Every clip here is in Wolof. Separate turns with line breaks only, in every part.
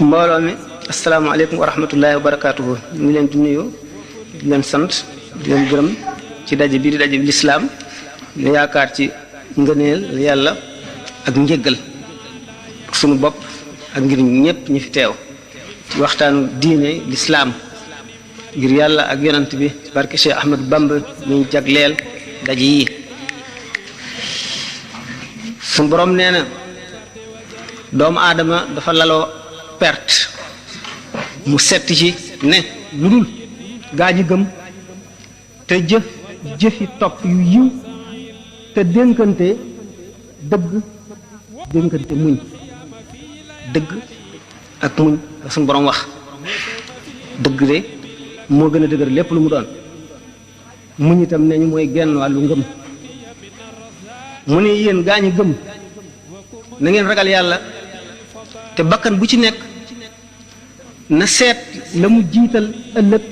mbooloo mi asalaamaaleykum wa rahmatullahi wa barakaatuhu ñu ngi leen di nuyu di leen sant di leen gërëm ci daje bi di daje bi lislaam ñu yaakaar ci ngëneel yàlla ak njëggal sunu bopp ak ngir ñëpp ñi fi teew ci waxtaanu diine lislaam ngir yàlla ak yonant bi ci barke Cheikh Ahmad Bamba ñu jagleel daje yi. sunu borom nee na doomu aadama dafa laloo perte mu set ci ne lu dul gaa ñi gëm te jëfi topp yu yiw te dénkante dëgg dénkante muñ dëgg ak muñ la suñu borom wax dëgg de moo gën a dëgër lépp lu mu doon muñ itam ne ñu mooy genn wàllu ngëm mu ne yéen gaa ñi gëm na ngeen ragal yàlla te bakkan bu ci nekk na seet la mu jiital ëllëg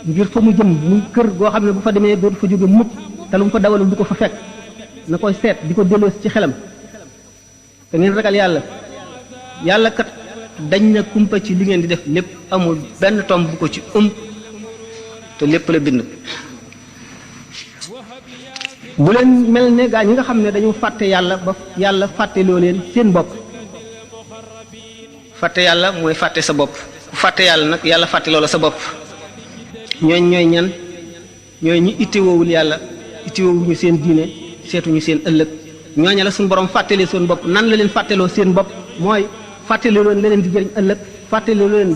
ngir fa mu jëm muy kër goo xam ne bu fa demee dootu fa jóge mukk te lu mu fa dawalul du ko fa fekk na koy seet di ko delloo ci xelam te ngeen ragal yàlla yàlla kat dañ na kumpa ci li ngeen di def lépp amul benn tomb bu ko ci te lépp la bind. bu leen mel ne gaa ñi nga xam ne dañu fàtte yàlla ba yàlla fàtte loo leen seen bopp fàtte yàlla mooy fàtte sa bopp ku fàtte yàlla nag yàlla fàtte loola sa bopp ñooy ñan ñooy ñi ittewoowul yàlla ittewoowuñu seen diine seetuñu seen ëllëg ñooña la suñu borom fàttale seen bopp nan la leen fàtteloo seen bopp mooy fàttale leen la leen di jëriñ ëllëg fàttale leen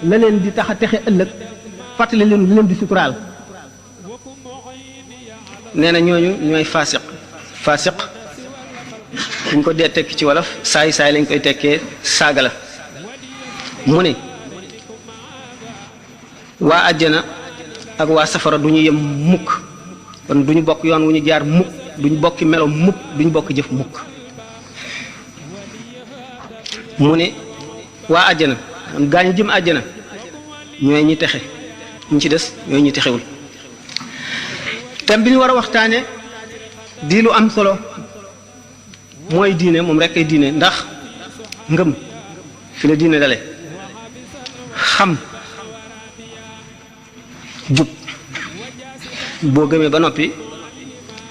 la leen di tax a texe ëllëg fàttale leen la leen di suturaal nee na ñooñu ñooy faasiq suñ ko dee tekki ci wolof saay lañ koy tekkee saaga la mu ne waa àjjana ak waa safara du ñu yem mukk kon du ñu bokk yoon wu ñu jaar mukk du ñu bokki melo mukk du ñu bokk jëf mukk mu ne waa àjjana gaa ñu jëm àjjana ñooy ñi texe ñu ci des ñooy ñi texewul thème bi ñu war a waxtaane di lu am solo mooy diine moom rek ay diine ndax ngëm fi la diine dale xam jub boo gëmee ba noppi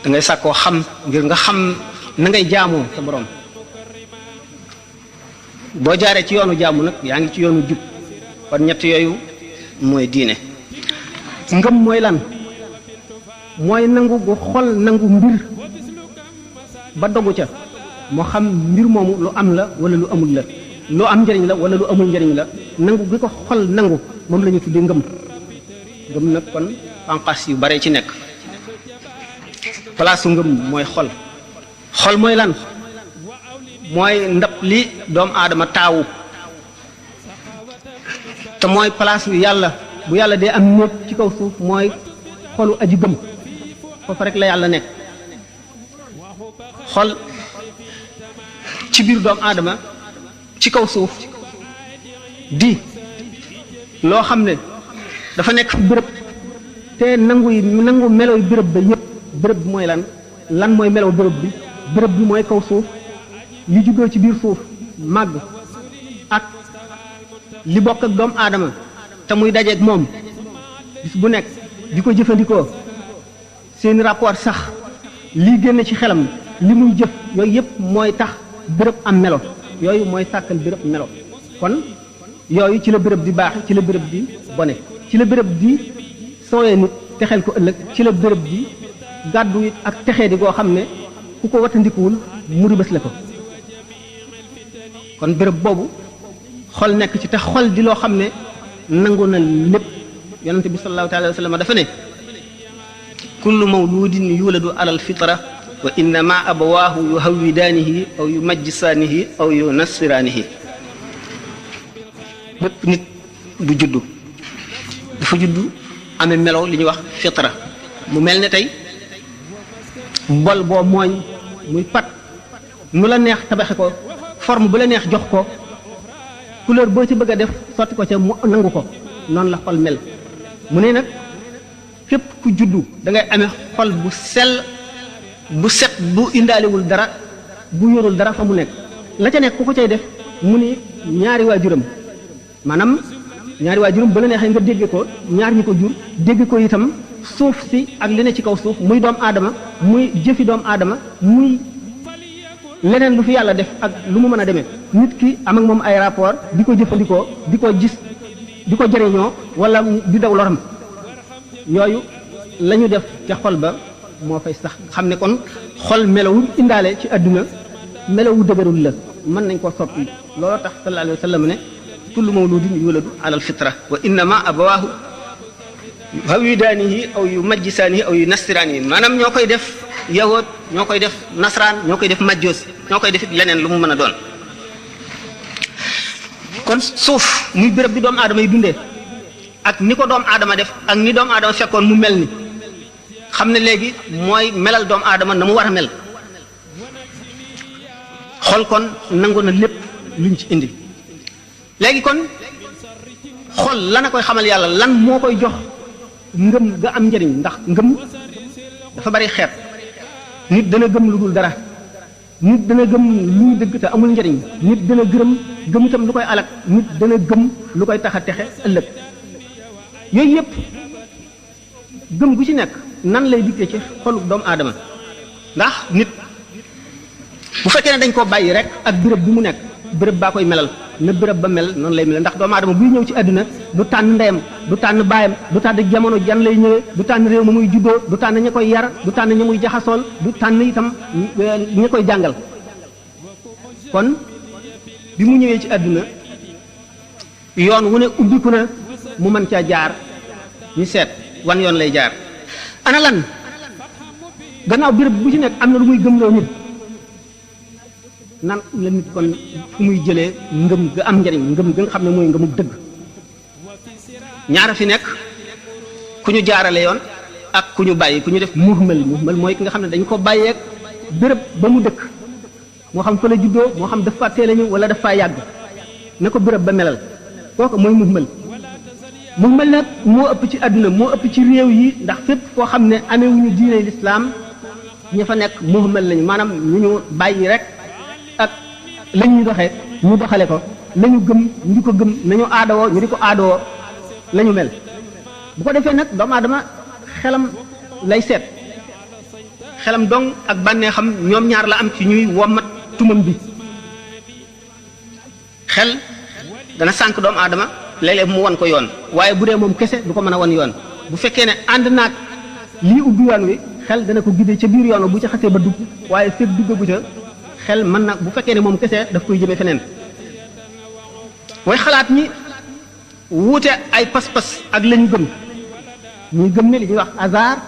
da ngay sàkkoo xam ngir nga xam na ngay jaamoo sa borom boo jaaree ci yoonu jaamu nag yaa ngi ci yoonu jub kon ñett yooyu mooy diine. ngëm mooy lan mooy nangu gu xol nangu mbir ba dogu ca moo xam mbir moomu lu am la wala lu amul la lu am njëriñ la wala lu amul njëriñ la nangu gi ko xol nangu moom la ñu tuddee ngëm nag kon panqas yu bare ci nekk palaasu ngëm mooy xol mooy lan mooy ndab li doomu aadama taawu te mooy palaasu yàlla bu yàlla dee am néeg ci kaw suuf mooy xolu aji gëm foofu rek la yàlla nekk xol ci biir doomu aadama ci kaw suuf di loo xam ne dafa nekk fi béréb te nangu meloy béréb ba yépp béréb bi mooy lan mooy melow béréb bi mooy kaw suuf li juddoo ci biir suuf màgg ak li bokk ak doomu aadama te muy dajeeg moom bis bu nekk di ko jëfandikoo seen rapport sax lii génn ci xelam li muy jëf yooyu yëpp mooy tax béréb am melo yooyu mooy sàkkal béréb melo kon yooyu ci la béréb di baax ci la béréb di bone ci la béréb di sooyee nit texeel ko ëllëg ci la béréb di gàddu it ak texee di koo xam ne ku ko watandikuwul mu ribës la ko kon béréb boobu xol nekk ci te xol di loo xam ne nangu na lépp yonente bi sallallahu taala wa sallam dafa ne kullu mawludin yuladu alal fitra wa innama abawaahu yuhawwidaanihi aw yumajjisaanihi aw yunassiraanihi bépp nit bu juddu dafa juddu amee melo li ñuy wax fitra mu mel ne tey bol boo mooñ muy pat nu la neex tabaxe ko forme bu la neex jox ko couleur boo ci bëgg a def sotti ko ca mu nangu ko noonu la xol mel mu ne nag képp ku juddu da ngay amee xol bu sell bu set bu indaalewul dara bu yorul dara fa mu nekk la ca nekk ku ko cay def mu ni ñaari waajuram maanaam ñaari waajuram ba la neexee nga dégg ko ñaar ñi ko jur dégg ko itam suuf si ak li ne ci kaw suuf muy doomu aadama muy jëfi doomu aadama muy leneen lu fi yàlla def ak lu mu mën a demee nit ki am ak moom ay rapport di ko jëfandikoo di ko gis di ko jëriñoo wala di daw loram yooyu la ñu def ca xol ba moo fay sax xam ne kon xol melawu indaale ci àdduna melawu dëgërul la mën nañ ko soppi loolu tax sallallahu alayhi wa sallam ne kullu mawludin yuladu ala alfitra wa innama abawaahu yuhawidaanihi aw yu majjisaanihi aw yu nasiraanihi maanaam ñoo koy def yahood ñoo koy def nasraan ñoo koy def majjoos ñoo koy def leneen lu mu mën a doon kon suuf muy béréb bi doomu aadama yi dundee ak ni ko doomu aadama def ak ni doomu aadama fekkoon mu mel ni xam ne léegi mooy melal doomu aadama na mu war a mel xol kon nangu na lépp luñ ci indi léegi kon xol lan a koy xamal yàlla lan moo koy jox ngëm ga am njëriñ ndax ngëm dafa bari xeet nit dana gëm lu dul dara nit dana gëm luy dëgg te amul njëriñ nit dana gëm itam lu koy alak nit dana gëm lu koy tax a texe ëllëg yooyu yëpp gëm gu ci nekk nan lay dikkee ci xolu doomu aadama ndax nit bu fekkee ne dañ koo bàyyi rek ak béréb bi mu nekk béréb baa koy melal na béréb ba mel noonu lay mel ndax doomu aadama buy ñëw ci àdduna du tànn ndeyam du tànn baayam du tànn jamono jan lay ñëwee du tànn réew ma muy juddoo du tànn ña koy yar du tànn ña muy jaxasool du tànn itam ña koy jàngal kon bi mu ñëwee ci àdduna yoon wu ne ubbiku na mu mën caa jaar ñu seet wan yoon lay jaar ana lan gannaaw béréb bu ci nekk am na lu muy gëmloo nit nan la nit kon fu muy jëlee ngëm ga am njariñ ngëm ga nga xam ne mooy ngëmu dëgg ñaara fi nekk ku ñu jaarale yoon ak ku ñu bàyyi ku ñu def muhmal mooy ki nga xam ne dañ ko bàyyeeg béréb ba mu dëkk moo xam fa la juddoo moo xam daf faa teel a ñëw wala daf faa yàgg na ko béréb ba melal kooku mooy muhmal nag moo ëpp ci àdduna moo ëpp ci réew yi ndax fépp foo xam ne amewuñu diine lislaam ña fa nekk muhmal lañu maanaam ñu ñu bàyyi rek ak la ñuy doxee ñu doxale ko la ñu gëm ñu di ko gëm nañu aadawoo ñu di ko aadawoo la ñu mel bu ko defee nag doomu aadama xelam lay seet xelam dong ak bànneexam ñoom ñaar la am ci ñuy wommat tumam bi xel dana sànq doomu aadama léeg-léeg mu won ko yoon waaye bu dee moom kese du ko mën a won yoon bu fekkee ne ànd naag lii ubbi yoon wi xel dana ko guddee ca biir yoon wa bu ca xasee ba dugg waaye fekk duggagu ca xel mën na bu fekkee ne moom kese daf koy jëmee feneen way xalaat ñi wuute ay pas-pas ak lañu gëm ñuy gëm ne li ñuy wax hasard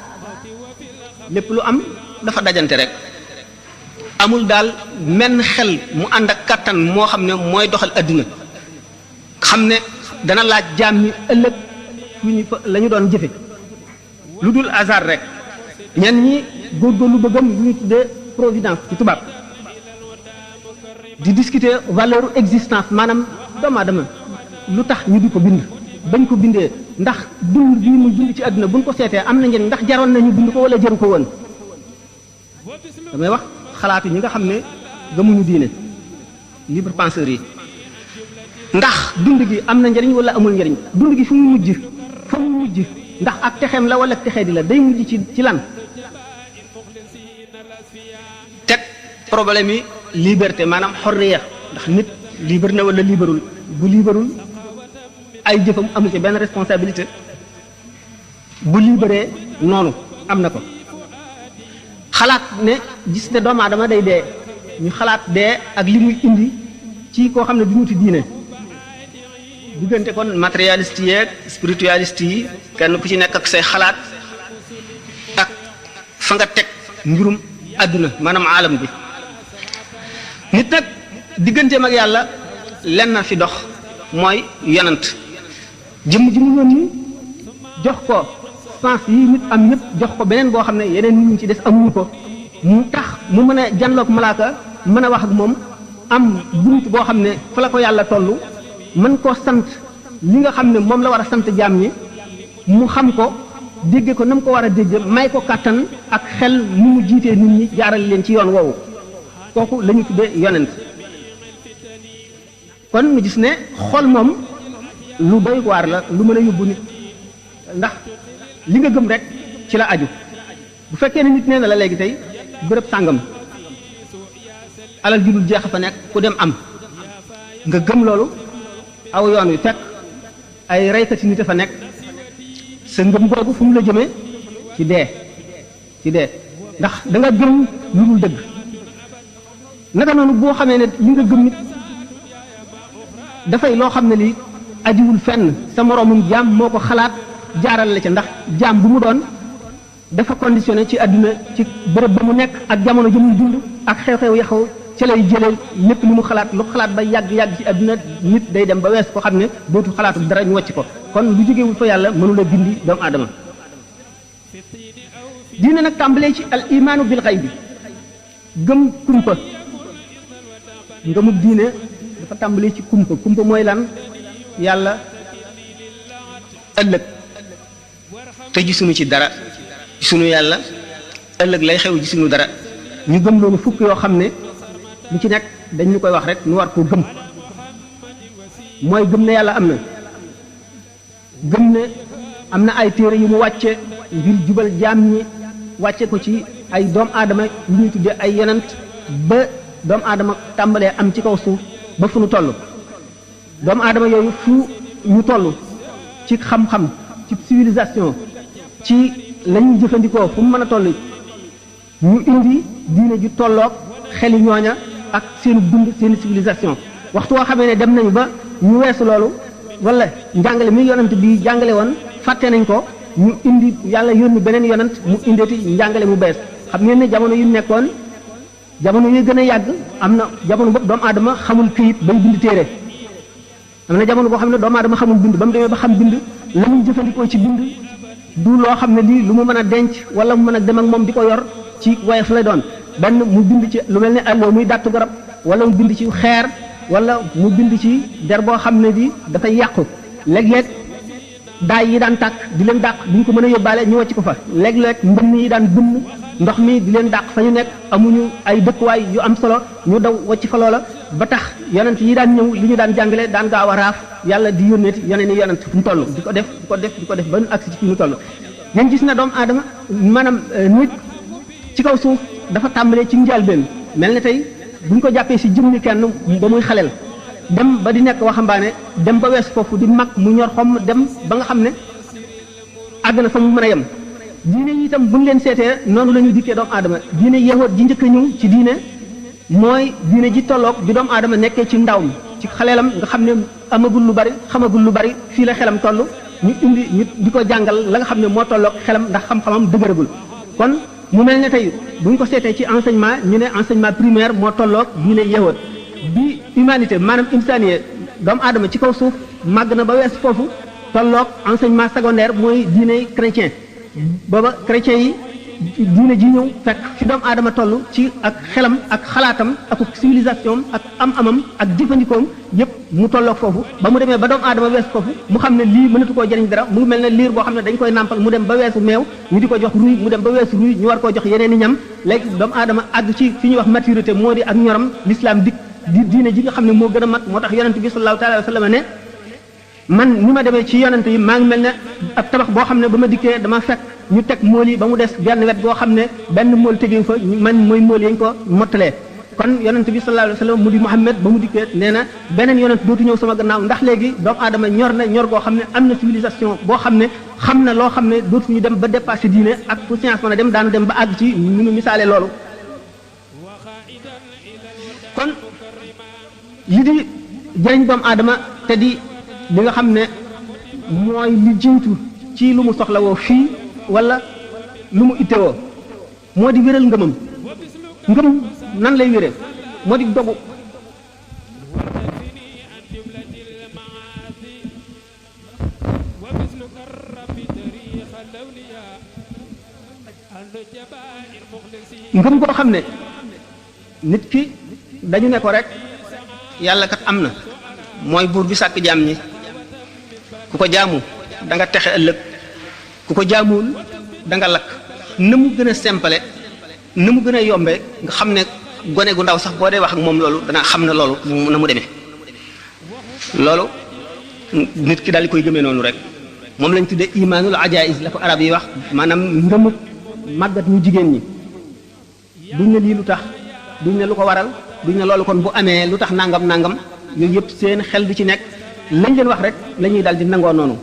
lépp lu am dafa dajante rek amul daal menn xel mu ànd ak kàttan moo xam ne mooy doxal adduna xam ne dana laaj jaam ñi ëllëg fu ñu fa la ñu doon jëfe lu dul hasard rek ñenn ñi góorgóorlu ba gëm lu ñu tuddee providence ci tubaab di discuter valeur existence maanaam doomu aadama lu tax ñu di ko bind bañ ko bindee ndax dund bii muy dund ci àdduna buñ ko seetee am na njëriñ ndax jaroon nañu bind ko wala jaru ko woon damay wax xalaatu ñi nga xam ne gëmuñu diine libre penseurs yi ndax dund gi am na njëriñ wala amul njëriñ dund gi fu mu mujj ndax ak texeem la wala ak texee di la day mujj ci lan teg problème yi liberté maanaam xorriya ndax nit libre na wala liberul bu liberul ay jëfam amu ci benn responsabilité bu libéré noonu am na ko xalaat ne gis ne doomu aadama day dee ñu xalaat dee ak li muy indi ci koo xam ne du ñu ti diine diggante kon matérialiste yi ak spiritualiste yi kenn ku ci nekk ak say xalaat ak fa nga teg mbirum àdduna maanaam aalam bi nit nag digganteem ak yàlla lenn na fi dox mooy yonant jëmm ji mu yónni jox ko sens yi nit am ñëpp jox ko beneen boo xam ne yeneen nit ñi ci des amuñu ko mu tax mu mën a janloog malaaka mën a wax ak moom am bunt boo xam ne fa la ko yàlla toll mën koo sant li nga xam ne moom la war a sant jaam ñi mu xam ko dégge ko na mu ko war a dégge may ko kàttan ak xel mu mu jiitee nit ñi jaarale leen ci yoon woowu kooku la ñu tuddee yonent kon mu gis ne xol moom lu doy waar la lu mën a yóbbu nit ndax li nga gëm rek ci la aju bu fekkee ne nit nee na la léegi tey bërëb sàngam alal ju dul jeex fa nekk ku dem am nga gëm loolu aw yoon wi fekk ay reykati nit a fa nekk sa ngëm googu fu mu la jëmee ci dee ndax da nga gëm lu dul dëgg naka noonu boo xamee ne li nga gëm nit dafay loo xam ne lii ajiwul fenn sa moroomum jaam moo ko xalaat jaaral la ca ndax jaam bu mu doon dafa conditionné ci àdduna ci bërëb ba mu nekk ak jamono ji muy dund ak xew-xew yaxaw ca lay jëlee lépp lu mu xalaat lu xalaat ba yàgg-yàgg ci àdduna nit day dem ba wees ko xam ne dootu xalaatu dara ñu wàcc ko kon lu jógewul fa yàlla mënula bindi doomu aadama diine nag tàmbalee ci al imaanu bil xayb bi gëm kumpa ngëmub diine dafa tàmbalee ci kumpa mooy lan yàlla ëllëg te gisuñu ci dara gisuñu yàlla ëllëg lay xew gisuñu dara ñu gëm loolu fukk yoo xam ne lu ci nekk dañ ñu koy wax rek ñu war koo gëm mooy gëm ne yàlla am na gëm ne am na ay téere yu mu wàcce ngir jubal jaam ñi wàcce ko ci ay doom aadama yu ñuy tuddee ay yonent ba doomu aadama tàmbalee am ci kaw suuf ba fu nu toll doomu aadama yooyu fu ñu toll ci xam-xam ci civilisation ci la ñuy jëfandikoo fu mu mën a toll ñu indi diine ju tolloog xeli ñooña ak seenu dund seeni civilisation waxtu woo xamee ne dem nañu ba ñu weesu loolu wala njàngale mi yonent bi jàngale woon fàtte nañ ko ñu indi yàlla yónni beneen yonent mu indeeti njàngale mu bees xam ngeen ne jamono yu nekkoon jamono yu gën a yàgg am na jamono boobu doomu aadama xamul këyit bay bind téere am na jamono boo xam ne doomu aadama xamul bind ba mu demee ba xam bind la muy jëfandikoo ci bind du loo xam ne lii lu mu mën a denc wala mu mën a dem ak moom di ko yor ci woyof lay doon benn mu bind ci lu mel ne allo muy dàttu garab wala mu bind ci xeer wala mu bind ci der boo xam ne bi dafay yàqu léeg-léeg daay yi daan tàkk di leen dàq duñ ko mën a yóbbaale ñu wàcc ko fa léeg-léeg mbënn yi daan bënn ndox mi di leen dàq fa ñu nekk amuñu ay dëkkuwaay yu am solo ñu daw wàcc fa loola ba tax yonent yi daan ñëw li ñu daan jàngale daan gaaw a raaf yàlla di yónneeti yeneen i yonent fu mu toll di ko def ba nu agsi ci fi mu toll ngeen gis na doomu aadama maanaam nit ci kaw suuf dafa tàmbalee ci njëlbéen mel ne tey buñ ko jàppee si jëmmi kenn ba muy xaleel dem ba di nekk waxambaane dem ba wees foofu di mag mu ñor xomm dem ba nga xam ne àgg na fa mu mën a yem diine yi itam buñ leen seetee noonu la ñuy dikkee doomu aadama diine yahood ji njëkk a ñëw ci diine mooy diine ji tolloog bi doomu aadama nekkee ci ndaw mi ci xaleelam nga xam ne amagul lu bari xamagul lu bari fii la xelam toll ñu indi ñu di ko jàngal la nga xam ne moo tolloog xelam ndax xam-xamam dëgëragul kon mu mel ne tey bu ñu ko seetee ci enseignement ñu ne enseignement primaire moo tolloog diine yahood bi humanité maanaam insaniye doomu aadama ci kaw suuf màgg na ba wees foofu tolloog enseignement secondaire mooy diine chrétien booba chrétien yi diine ji ñëw fekk fi doomu aadama toll ci ak xelam ak xalaatam ak civilisation ak am-amam ak jëfandikoom yépp mu tolloog foofu ba mu demee ba doomu aadama wees foofu mu xam ne lii mënatu koo jëriñ dara mu ngi mel ne liir boo xam ne dañ koy nàmpal mu dem ba weesu meew ñu di ko jox ruy mu dem ba weesu ruy ñu war koo jox yeneen i ñam léegi doomu aadama àgg ci fi ñuy wax maturité moo di ak ñoram l'islam dik di diine ji nga xam ne moo gën a mat moo tax yonent bi sallallahu taala wa sallam ne man ni ma demee ci yonent yi maa ngi mel ne ab tabax boo xam ne ba ma dikkee dama fekk ñu teg mool yi ba mu des benn wet boo xam ne benn mool tegee fa man mooy mool yañ ko mottalee kon yonent bi sallallahu alayhi wa sallam mu di Muhammad ba mu dikkee nee na beneen yonent dootu ñëw sama gannaaw ndax léegi doomu aadama ñor na ñor goo xam ne am na civilisation boo xam ne xam na loo xam ne dootu ñu dem ba dépassé diine ak fu science mën a dem daanu dem ba àgg ci ni mu misaale loolu kon li di jëriñ doomu aadama te di li nga xam ne mooy li jiitu ci lu mu soxlawoo fii wala lu mu ittewoo moo di wéral ngëmam ngëm nan lay wéree moo di dogu ngëm koo xam ne nit ki dañu ne ko rek yàlla kat am na mooy buur bi sàkk jaam ñi ku ko jaamu da nga texe ëllëg ku ko jaamuwul da nga lakk na mu gën a simple na mu gën a yombe nga xam ne gone gu ndaw sax boo dee wax ak moom loolu dana xam ne loolu na mu demee loolu nit ki daal di koy gëmee noonu rek moom lañ tuddee imaanul ajaiz la ko arab yi wax maanaam ngëmu màggat ñu jigéen ñi duñ ne lii lu tax duñ ne lu ko waral duñ ne loolu kon bu amee lu tax nangam yooyu yëpp seen xel du ci nekk lañ leen wax rek la ñuy daal di nangoo noonu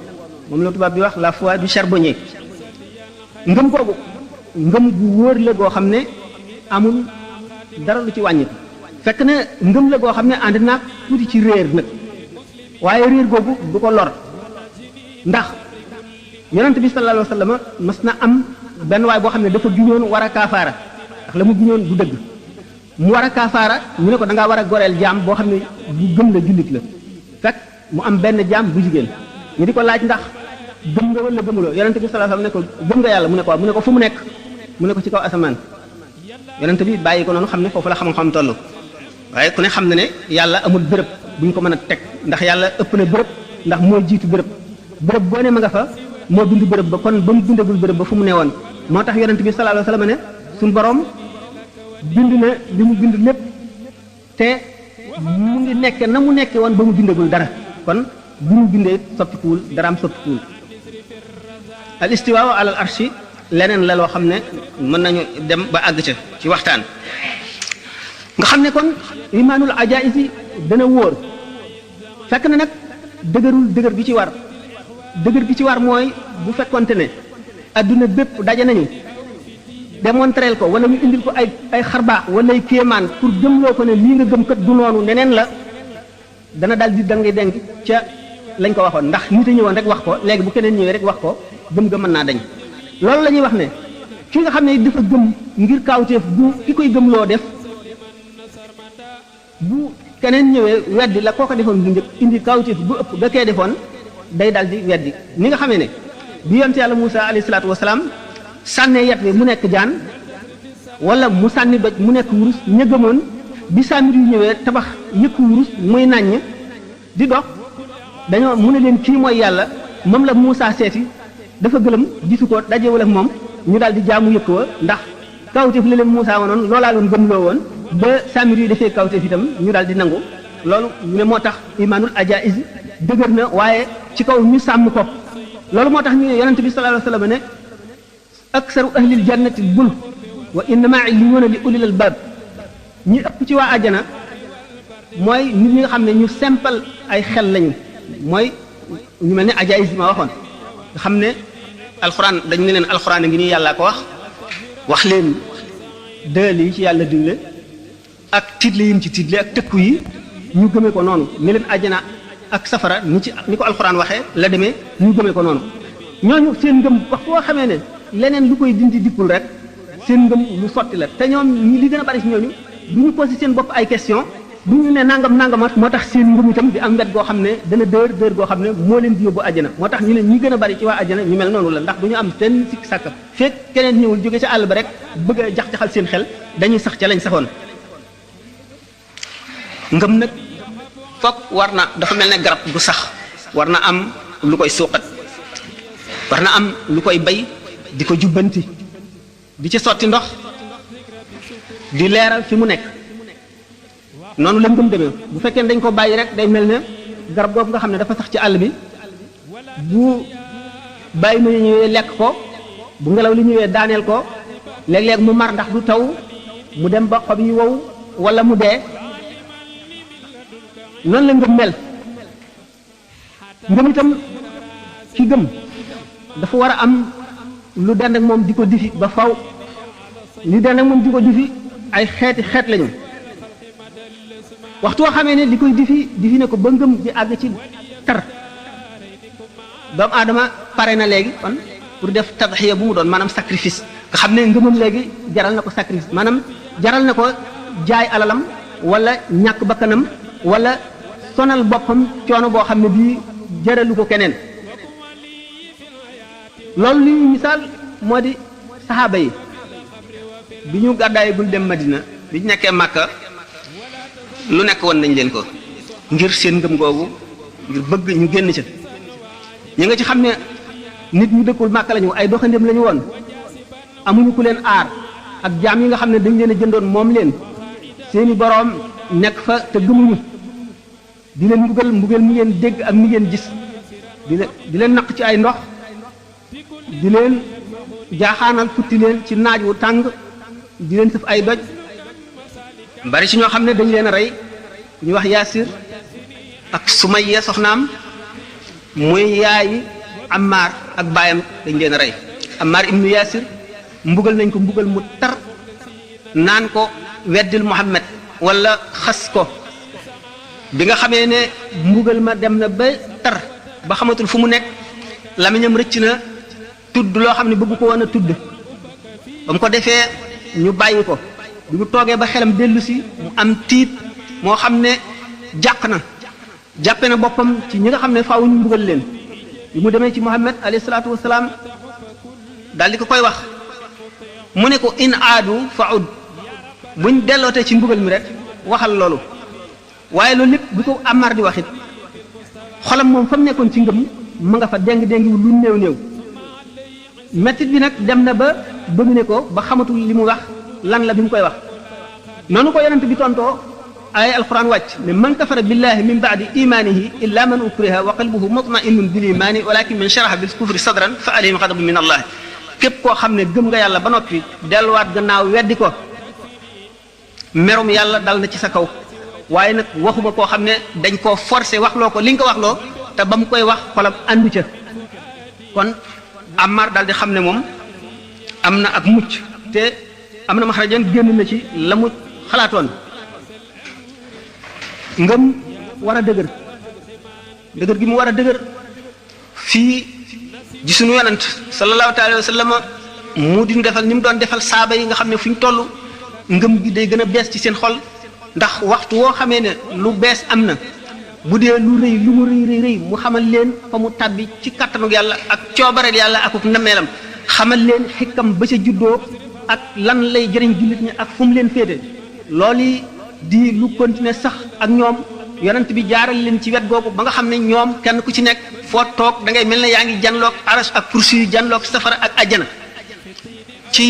moom la tubaab bi wax la foi du charbonnier ngëm googu ngëm gu wóor la goo xam ne amul dara lu ci wàññi fekk na ngëm la goo xam ne ànd naag tuuti ci réer nag waaye réer googu du ko lor ndax yonent bi sallallahu alayhi wa sallam mas na am benn waay boo xam ne dafa giñoon war a kaafaara ndax la mu giñoon du dëgg mu war a kaafaara ñu ne ko da ngaa war a goreel jaam boo xam ne bu gëm la jullit la fekk mu am benn jaam bu jigéen ñu di ko laaj ndax gëm nga wala gëmuloo yonent bi sallallahu alayhi wa sallam ne ko gëm nga yàlla mu ne ko mu ne ko fu mu nekk mu ne ko ci kaw asamaan yonent bi bàyyi ko noonu xam ne foofu la xam-xam toll waaye ku ne xam na ne yàlla amul bërëb bu ñu ko mën a teg ndax yàlla ëpp na bërëb ndax mooy jiitu bërëb boo ne ma nga fa moo bind bërëb ba kon ba mu bindagul bërëb ba fu mu ne woon moo tax yonent bi sallallahu alayhi wa sallam ne suñu borom bind na li mu bind lépp te mu ngi nekk na mu nekkee woon ba mu bindagul dara kon bu mu bindee soppikuwul daraam soppikuwul al istiwaa alal arshi leneen la loo xam ne mën nañu dem ba àgg ca ci waxtaan nga xam ne kon imaanul ajaiz yi dana wóor fekk na nag dëgër gi ci war dëgër gi ci war mooy bu fekkonte ne adduna bépp daje nañu démontreel ko wala ñu indil ko ay xarbaax wala ay kéemaan pour gëmloo ko ne lii nga gëm kat du noonu neneen la dana daal di dangi denk ca lañ ko waxoon ndax nit a ñëwoon rek wax ko léegi bu keneen ñëwee rek wax ko gëm-gëm mën naa dañ loolu la ñuy wax ne ki nga xam ne dafa gëm ngir kaawteef bu ki koy gëmloo def bu keneen ñëwee weddi la koo ko defoon bu njëkk indi kaawteef bu ëpp da kee defoon day dal di weddi ni nga xamee ne bi yonte yàlla Muusa alayhi salaatu wasalaam sànnee yet wi mu nekk jaan wala mu sànni doj mu nekk wurus ña gëmoon bi saamir yu ñëwee tabax yëkk wurus muy nàññ di dox dañoo mu ne leen kii mooy yàlla moom la Muusa seeti dafa gëlëm gisu ko dajewul ak moom ñu daal di jaamu yëkk wa ndax kawteef la leen Muusa wanoon loolaa leen gëmloo woon ba saamir yu defee kawteef itam ñu daal di nangu loolu ñu ne moo tax imaanul ajaiz dëgër na waaye ci kaw ñu sàmm ko loolu moo tax ñu ne yonent bi sallallahu alayhi wa sallam ne aksaru ahlil jannati bul wa innama illiyuuna li ulil albab ñi ëpp ci waa àjjana mooy nit ñi nga xam ne ñu simple ay xel lañu mooy ñu mel ne ajaiz ma waxoon nga xam ne alxuraan dañu ne leen alxuraan a ngi nii yàllaa ko wax leen dël yi ci yàlla digle ak tiitle yim ci tiitle ak tëkku yi ñu gëmee ko noonu ni leen àjjana ak safara ni ko alxuraan waxee la demee ñu gëmee ko noonu ñooñu seen ngëm wax boo xamee ne leneen lu koy dindi dikkul rek seen ngëm lu sotti la te ñoom ñi li gën a bari ci ñooñu du ñu posé seen bopp ay question du ñu ne nangam moo tax seen ngëm itam di am wet goo xam ne dana dër goo xam ne moo leen di yóbbu àjjana moo tax ñu ne ñi gën a bari ci waa àjjana ñu mel noonu la ndax du ñu am seen sikk sàkk fekk keneen ñëwul jóge ca àll ba rek bëgg a jax-jaxal seen xel dañuy sax ca lañ saxoon ngëm nag fokk war na dafa mel ne garab gu sax war na am lu koy suuqat war na am lu koy bay di ko jubbanti di ci sotti ndox di leeral fi mu nekk noonu la ngëm demee bu fekkee dañ ko bàyyi rek day mel ne garab googu nga xam ne dafa sax ci àll bi bu bàyyi ma ñëwee lekk ko bu ngelaw li ñëwee daaneel ko léeg-léeg mu mar ndax du taw mu dem ba xob yi wow wala mu dee noonu la ngëm mel ngëm itam ki gëm dafa war a am lu dend ak moom di ko difi ba faw li dend ak moom di ko difi ay xeet lañu waxtu woo xamee ne li koy difi ne ko ba ngëm di àgg ci tar doomu aadama pare na léegi kon pour def tadxiya bu mu doon maanaam sacrifice nga xam ne ngëmam léegi jaral na ko sacrifice maanaam jaral na ko jaay alalam wala ñàkk bakkanam wala sonal boppam coono boo xam ne bii jaralu ko keneen loolu li misaal moo di saxaaba yi bi ñu gàddaayagul dem Madina bi ñu nekkee Màkka lu nekk woon nañ leen ko ngir seen ngëm googu ngir bëgg ñu génn ca ñi nga ci xam ne nit ñu dëkkul Màkka lañu ay doxandéem lañu woon amuñu ku leen aar ak jaam yi nga xam ne dañ leen a jëndoon moom leen seeni boroom nekk fa te gëmuñu di leen mbugal mi ngeen dégg ak mi ngeen gis di leen naq ci ay ndox di leen jaaxaanal futti leen ci naaj wu tàng di leen sëf ay doj bari ci ñoo xam ne dañ leen a rey ñu wax Yaasir ak Sumayya soxnaam muy yaayi Ammar ak baayam dañ leen a rey Ammar ibnu Yaasir mbugal nañ ko mbugal mu tar naan ko weddil Muhammad wala xas ko bi nga xamee ne mbugal ma dem na ba tar ba xamatul fu mu nekk lamiñam rëcc na tudd loo xam ne bëgg ko woon a tudd ba mu ko defee ñu bàyyi ko bi mu toogee ba xelam dellu si mu am tiit moo xam ne jàq na jàppe na boppam ci ñi nga xam ne faaw ñu mbugal leen bi mu demee ci Muhammad alayhi salaatu wasalaam daal di ko koy wax mu ne ko in aadu fa ud buñ dellootee ci mbugal mi rek waxal loolu waaye loolu lépp bi ko Ammar di wax it xolam moom fa mu nekkoon ci ngëm ma nga fa déng lu néew néew mettit bi nag dem na ba bëgg ne ko ba xamatul li mu wax lan la bi mu koy wax noonu ko yonent bi tontoo ay alquran wàcc ne man kafara billahi min baadi imanihi illa man ukriha wa qalbuhu mutma'innun bil imani walakin man sharaha bil kufri sadran fa alayhim ghadabun min allah képp koo xam ne gëm nga yàlla ba noppi delluwaat gannaaw weddi ko merum yàlla dal na ci sa kaw waaye nag waxuma koo xam ne dañ koo forcé waxloo ko li nga ko waxloo te ba mu koy wax xolam àndu ca kon Ammar daal di xam ne moom am na ak mucc te am na maxrajan génn na ci la mu xalaatoon ngëm war a dëgër gi mu war a dëgër fii ji suñu yonent sallallahu taala wa sallam mu di defal ni mu doon defal saaba yi nga xam ne fu ñu toll ngëm gi day gën a bees ci seen xol ndax waxtu woo xamee ne lu bees am na bu dee lu rëy lu mu rëy mu xamal leen fa mu tàbbi ci kattanu yàlla ak coobareel yàlla akuk nameelam xamal leen xikkam ba ca juddoo ak lan lay jëriñ jullit ñi ak fu mu leen féete loolu di lu continuer sax ak ñoom yonent bi jaaral leen ci wet googu ba nga xam ne ñoom kenn ku ci nekk foo toog da ngay mel ne yaa ngi janloog aras ak kursi yu janloog safara ak ajjana ci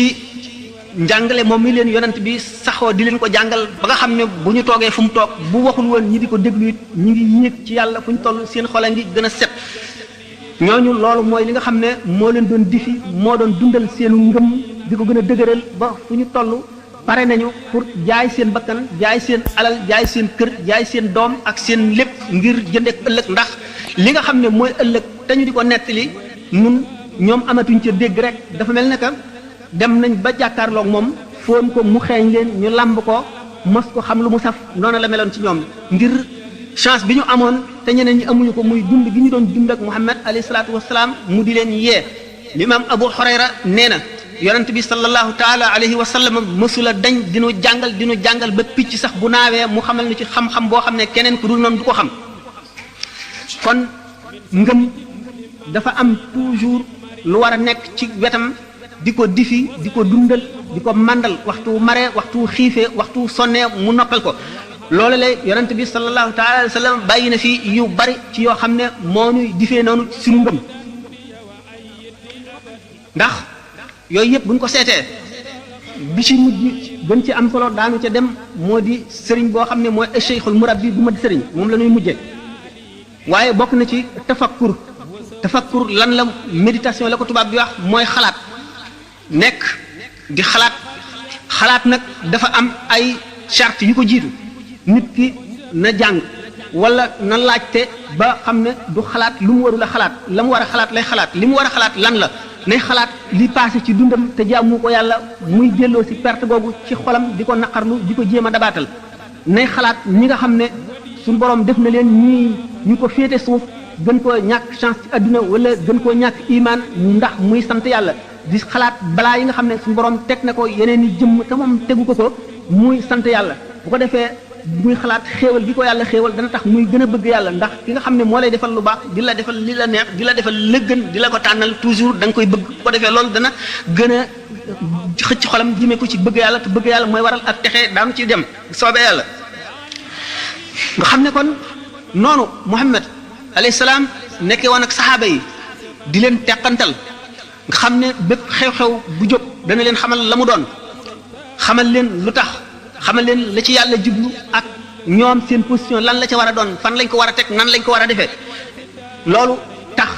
njàngale moom mi leen yonent bi saxoo di leen ko jàngal ba nga xam ne bu ñu toogee fu mu toog bu waxul woon ñi di ko déglu it ñi ngi yéeg ci yàlla fu ñu toll seen xol a ngi gën a set ñooñu loolu mooy li nga xam ne moo leen doon difi moo doon dundal seenu ngëm di ko gën a dëgëral ba fu ñu toll pare nañu pour jaay seen bakkan jaay seen alal jaay seen kër jaay seen doom ak seen lépp ngir jëndeek ëllëg ndax li nga xam ne mooy ëllëg te ñu di ko nettali nun ñoom amatuñ ca dégg rek dafa mel ne que dem nañ ba jàkkaarloog moom foon ko mu xeeñ leen ñu làmb ko mos ko xam lu mu saf noonu la meloon ci ñoom ngir chance bi ñu amoon te ñeneen ñi amuñu ko muy dund gi ñu doon dund ak Muhammad alayhi salaatu wasalaam mu di leen yee limaam Abu Hurayra nee na yonent bi sallallahu taala alayhi wa sallam mësula dañ dinu jàngal ba picc sax bu naawee mu xamal ni ci xam-xam boo xam ne keneen ku dul noonu du ko xam kon ngëm dafa am toujours lu war a nekk ci wetam di ko difi di ko dundal di ko màndal waxtu mare waxtu xiifee waxtu sonnee mu noppal ko loolu la yonent bi sallallahu taala alayhi wa sallam bàyyi na fi yu bari ci yoo xam ne moo ñuy difee noonu suñu ngëm ndax yooyu yëpp buñ ko seetee bi ci mujj gën ci am solo daanu ca dem moo di sëriñ boo xam ne mooy cheikhul murabbi bu ma di sëriñ moom la ñuy mujje waaye bokk na ci tafakkur lan la méditation la ko tubaab bi wax mooy xalaat nekk di xalaat nag dafa am ay charte yu ko jiitu nit ki na jàng wala na laajte ba xam ne du xalaat lu mu warul a xalaat la mu war a xalaat lay xalaat li mu war a xalaat lan la nay xalaat li passé ci dundam te jaamu ko yàlla muy delloo si perte googu ci xolam di ko naqarlu di ko jéem a dabaatal nay xalaat ñi nga xam ne suñu borom def na leen ñu ko féete suuf gën koo ñàkk chance ci adduna wala gën koo ñàkk iman ndax muy sant yàlla di xalaat balaa yi nga xam ne suñu borom teg na ko yeneen i jëmm te moom tegu ko muy sant yàlla bu ko defee muy xalaat xéewal gi ko yàlla xéewal dana tax muy gën a bëgg yàlla ndax ki nga xam ne moo lay defal lu baax di la defal li la neex di la defal la gën di la ko tànnal toujours da nga koy bëgg bu ko defee loolu dana gën a xëcc xolam jëmee ko ci bëgg yàlla te bëgg yàlla mooy waral ak texe daanu ci dem soobee yàlla nga xam ne kon noonu Muhammad alayhi salaam nekkee woon ak saxaaba yi di leen teqantal nga xam ne bépp xew-xew bu jóg dana leen xamal la mu doon xamal leen lu tax xamal leen la ci yàlla jublu ak ñoom seen position lan la ca war a doon fan lañ ko war a teg nan lañ ko war a defee loolu tax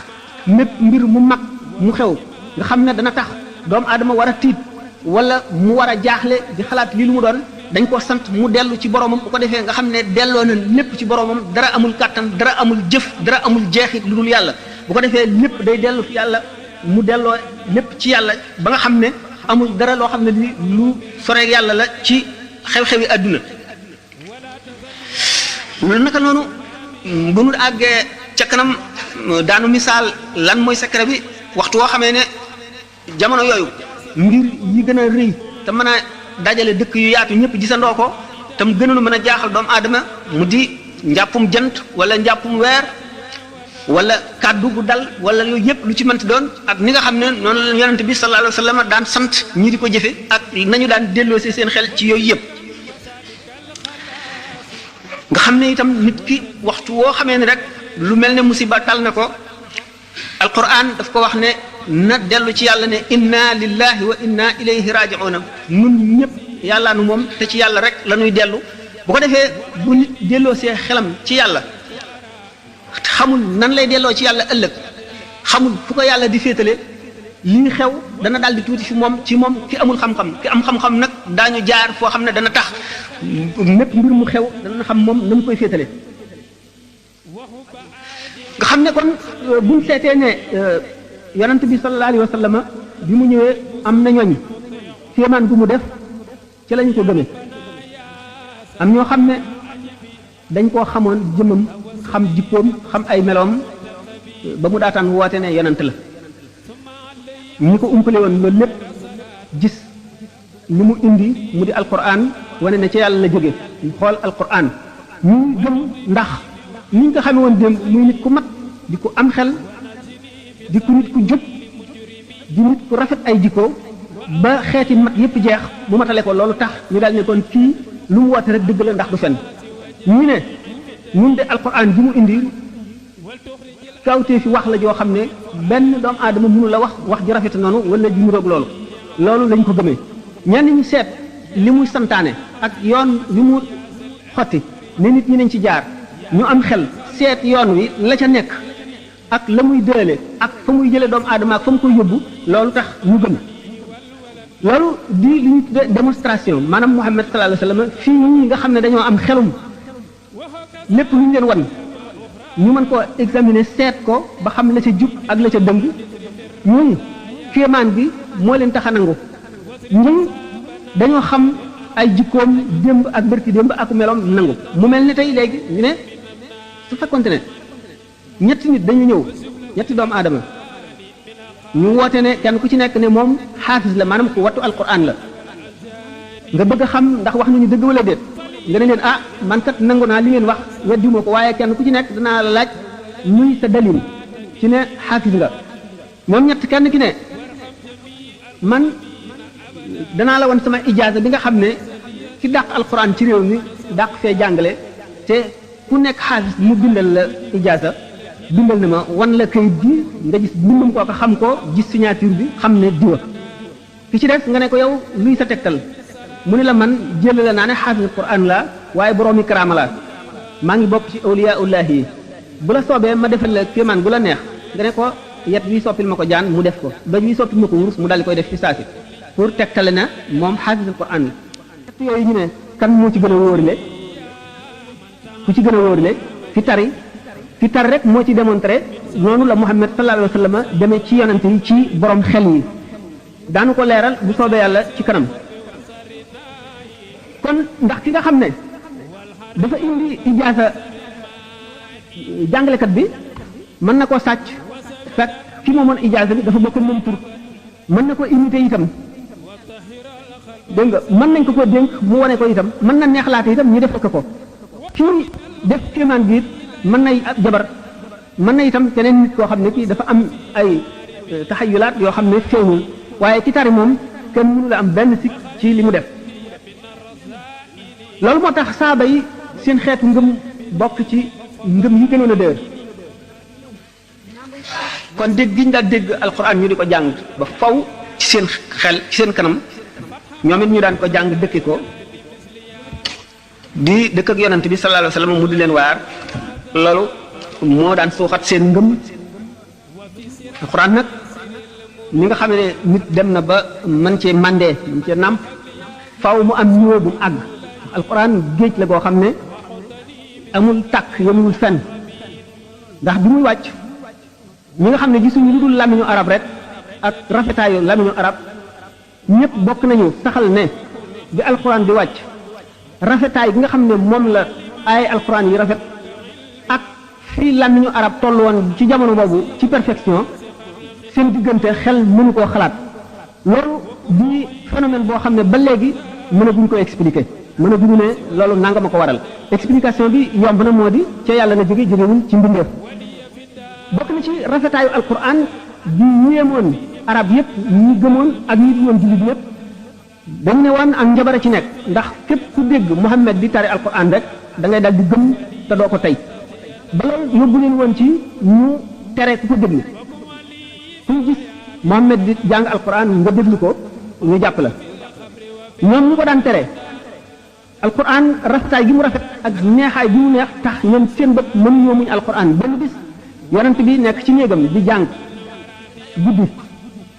mépp mbir mu mag mu xew nga xam ne dana tax doomu aadama war a tiit wala mu war a jaaxle di xalaat lii lu mu doon dañ ko sant mu dellu ci boromam bu ko defee nga xam ne delloo na lépp ci boromam dara amul kàttan dara amul jëf dara amul jeexit lu dul yàlla bu ko defee lépp day dellu fi yàlla mu delloo lépp ci yàlla ba nga xam ne amul dara loo xam ne li lu soreeg yàlla la ci xew-xewi àdduna naka noonu bu nu àggee ca kanam daanu misaal lan mooy secret bi waxtu woo xamee ne jamono yooyu mbir yi gën a rëy te mën a dajale dëkk yu yaatu ñëpp gisandoo ko te mu gënoon mën a jaaxal doomu aadama mu di njàppum jant wala njàppum weer wala kàddu gu dal wala yooyu yëpp lu ci mënti doon ak ni nga xam ne noonu la yonent bi sallallahu alayhi wa sallam daan sant ñi di ko jëfe ak nañu daan delloo si seen xel ci yooyu yëpp nga xam ne itam nit ki waxtu woo xamee ne rek lu mel ne musiba tal na ko alquran daf ko wax ne na dellu ci yàlla ne inna lillahi wa inna ilayhi raji'una nun ñëpp yàlla nu moom te ci yàlla rek la ñuy dellu bu ko defee bu nit delloo see xelam ci yàlla xamul nan lay delloo ci yàlla ëllëg xamul fu ko yàlla di féetale lii xew dana daal di tuuti fi moom ci moom ki amul xam-xam ki am xam-xam nag daañu jaar foo xam ne dana tax mépp mbir mu xew dana xam moom na mu koy féetale nga xam ne kon buñ seetee ne yonent bi sallallahu alayhi wa sallam bi mu ñëwee am na ñooñ kéemaan gu mu def ci lañu ko gëmee am ñoo xam ne dañ koo xamoon jëmam xam jikkoom xam ay meloom ba mu daataan woote ne yonent la ñi ko umpale woon loolu lépp gis li mu indi mu di alquran wane ne ci yàlla la jóge ñu xool alquran ñu gëm ndax niñ ko xamee woon démb muy nit ku mat di ko am xel di ko nit ku jub di nit ku rafet ay jikko ba xeeti mat yépp jeex mu matale ko loolu tax ñu daal ne kon kii lu mu woote rek dëgg la ndax du fen ñu ne ñun de alquran ji mu indi kawtee fi wax la joo xam ne benn doomu aadama mënu la wax ji rafet noonu wala ji mu roog loolu lañ ko gëmee ñenn ñi seet li muy santaane ak yoon wi mu xotti ne nit ñi nañ ci jaar ñu am xel seet yoon wi la ca nekk ak la muy dële ak fa muy jële doomu aadama ak fa mu koy yóbbu loolu tax ñu gëm loolu di li ñu tudde démonstration maanaam Muhammad sallallahu alayhi wa sallam fii ñi nga xam ne dañoo am xelum lépp lu ñu leen wan ñu mën koo examiner seet ko ba xam la ca jub ak la ca dëng ñun kéemaan bi moo leen tax a nangu ñun dañoo xam ay jikkoom démb ak bërki démb ak meloom nangu mu mel ni tey léegi ñu ne su fekkonte ne ñetti nit dañu ñëw ñetti doomu aadama ñu woote ne kenn ku ci nekk ne moom xaafis la maanaam ku wattu alquran la nga bëgg a xam ndax wax nañu dëgg wala déet nga ne leen ah man kat nangu naa li ngeen wax weddiwuma ko waaye kenn ku ci nekk danaa la laaj muy sa dalil ci ne xaafis nga ñoom ñett kenn ki ne man danaa la won sama ijaaza bi nga xam ne ki dàq alquran ci réew mi dàq fee jàngale te ku nekk xaafis mu bindal la ijaaza bindal na ma wan la kayit gi nga gis bindum kooka xam ko gis signature bi xam ne diwa ki ci des nga ne ko yow luy sa tegtal mu ne la man jël la naa ne xaafis quran la waaye boroomi karaama la maa ngi bokk ci awliyaullahi yi bu la soobee ma defal la kéemaan bu la neex nga ne ko yet wi soppil ma ko jaan mu def ko doj wi soppil ma ko wurus mu daal di koy def fi saasi pour tegtale na moom xaafis quran la te yooyu ñu ne kan moo ci gën a wóorile ku ci gën a wóorile fi tar rek moo ci démontré noonu la Muhammad sallallahu alayhi wa sallam demee ci yonante yi ci borom xel yi daanu ko leeral bu soobee yàlla ci kanam kon ndax ki nga xam ne dafa indi ijaasa jàngalekat bi mën na koo sàcc fekk ki moomoon ijaasa bi dafa bokk moom tur mën na ko imité itam dégg nga mën nañ ko ko dénk mu wane ko itam mën na neexlaate itam ñu def ko kii def kéemaan bi it mën nay ab jabar mën na itam keneen nit koo xam ne kii dafa am ay taxayulaat yoo xam ne feeñul waaye ci tari moom kenn mënu la am benn sikk ci li mu def loolu moo tax saaba yi seen xeetu ngëm bokk ci ngëm yi gënoon a dëgër kon dégg giñ daal dégg alquran ñu di ko jàng ba faw ci seen xel ci seen kanam ñoom it ñu daan ko jàng dëkke ko di dëkk ak yonent bi sallallahu alayhi wasallam mu di leen waar loolu moo daan suuxat seen ngëm. alxuraan nag ni nga xam ne nit dem na ba mën cee mandee mën cee nàmp faaw mu am niveau bu mu àgg. alxuraan géej la goo xam ne amul tàkk yemul fenn ndax bi muy wàcc ñi nga xam ne gisuñu lu dul làmmiñu arab rek ak rafetaayu làmmiñu arab ñëpp bokk nañu saxal ne bi alxuraan di wàcc rafetaay gi nga xam ne moom la ay alxuraan yi rafet ak fii làmmiñu arab toll woon ci jamono boobu ci perfection seen diggante xel mënu koo xalaat loolu di phénomène boo xam ne ba léegi mënaguñ ko expliquer mënaguñu ne loolu nanga ma ko waral explication bi yomb na moo di ca yàlla na jógewul ci mbindeef bokk na ci rafetaayu alquran di yéemoon arab yëpp ñi gëmoon ak ñi woon jullit yëpp dañ ne woon ak njabara ci nekk ndax képp ku dégg Muhammad di tari alquran rek da ngay dal di gëm te doo ko tey ba loolu yóbbu leen woon ci ñu tere ku ko déglu ku ñu gis Muhammad di jàng alquran nga déglu ko ñu jàpp la ñoom ñu ko daan tere alquran rafetaay gi mu rafet ak neexaay gi mu neex tax ñoom seen bopp mënuñoo muñ alquran benn bis yonent bi nekk ci néegam di jàng guddi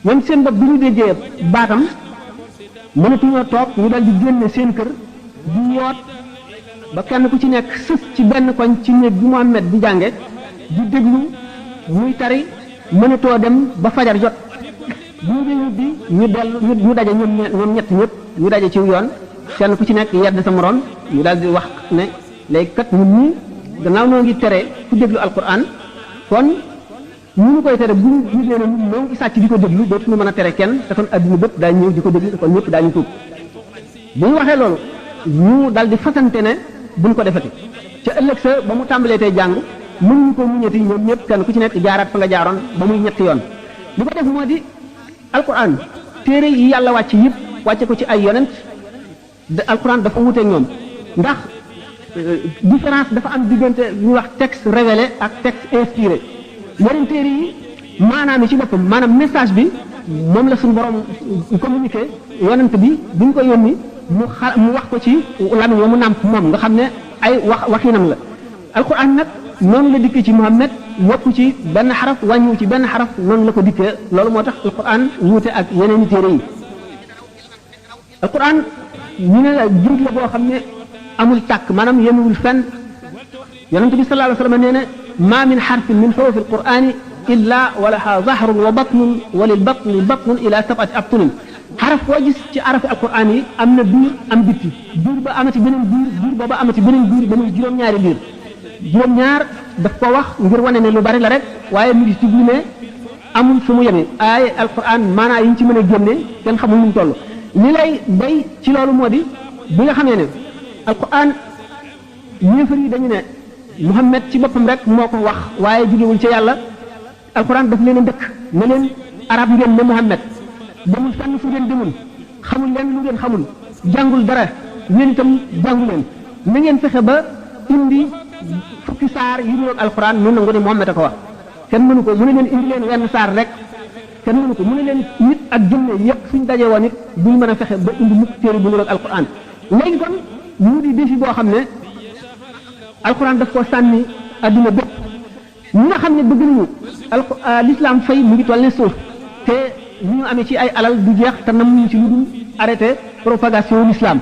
ñoom seen bopp bi ñu déggee baatam mënatuñoo toog ñu dal di génne seen kër di yoot ba kenn ku ci nekk sës ci benn koñ ci néeg bi Muhammad di jànge di déglu muy tari mënatoo dem ba fajar jot bu ñu dee bi ñu dellu ñu daje ñoom ñett ñëpp ñu daje ci yoon kenn ku ci nekk yedd sa moroom ñu daal di wax ne léegi kat ñun ñii gannaaw noo ngi tere ku déglu alquran kon ñu ngi koy tere bu ñu nee ne ñun noo ngi sàcc di ko déglu dootuñu mën a tere kenn te kon adduna bépp daañu ñëw di ko déglu te kon ñëpp daañu tuub bu ñu waxee loolu ñu daal di fasante ne buñ ko defati ca ëllëg sa ba mu tàmbalee tey jàng mënuñu ko muñati ñoom ñëpp kenn ku ci nekk jaaraat fa nga jaaroon ba muy ñetti yoon li ko def moo di alquran téere yi yàlla wàcc yëpp wàcce ko ci ay yonent alquran dafa wuteeg ñoom ndax différence dafa am diggante lu ñuy wax texte révélé ak texte inspiré yeneen téere yi maanaam yi ci boppam maanaam message bi moom la suñu borom communiqué yonent bi ñu ko yónni mu wax ko ci lamiñ wa mu nàmp moom nga xam ne ay waxinam la alquran nag noonu la dikkee ci Muhammad yokku ci benn xaraf wàññiwu ci benn xaraf noonu la ko dikkee loolu moo tax alquran wuute ak yeneen i téere yi alquran ñu ne la géej la boo xam ne amul tàkk maanaam yemuwul fenn yonent bi sallallahu alayhi wa sallam nee na ma min xarfin min xurufi alqurani illa wa laha zahrun wa batnun wa lil batni batnun ila sab'ati abtunin xaraf koo gis ci arafi alquran yi am na biir am bitti biir ba amati beneen biir booba amati beneen biir ba muy juróom-ñaari biir juróom-ñaar daf ko wax ngir wane ne lu bari la rek waaye mu ngi ci biir ne amul fu mu yemee ay alquran maanaa yi ñu ci mën a génne kenn xamul nu mu toll li lay bay ci loolu moo di bi nga xamee ne alquran yéefar yi dañu ne Muhammad ci boppam rek moo ko wax waaye jógewul ci yàlla alquran daf leen a ndëkk ne leen arab ngeen ne Muhammad demul fenn fu ngeen demul xamul leen lu ngeen xamul jàngul dara yéen itam jàngu leen na ngeen fexe ba indi fukki saar yu ñu alquran noonu nangu ne Muhammad a ko wax kenn mënu ko mu ne leen indi leen wenn saar rek kenn mënu ko mu ne leen nit ak jinne yëpp suñ daje woon it duñ mën a fexe ba indi mukk téere bu ñu alquran léegi kon mu di défi boo xam ne alquran daf ko sànni adduna bépp ñi nga xam ne bëgg nañu l'islam fay mu ngi toll ne suuf te li ñu amee ci ay alal du jeex te namuñu ci lu dul arrêté propagation l'islam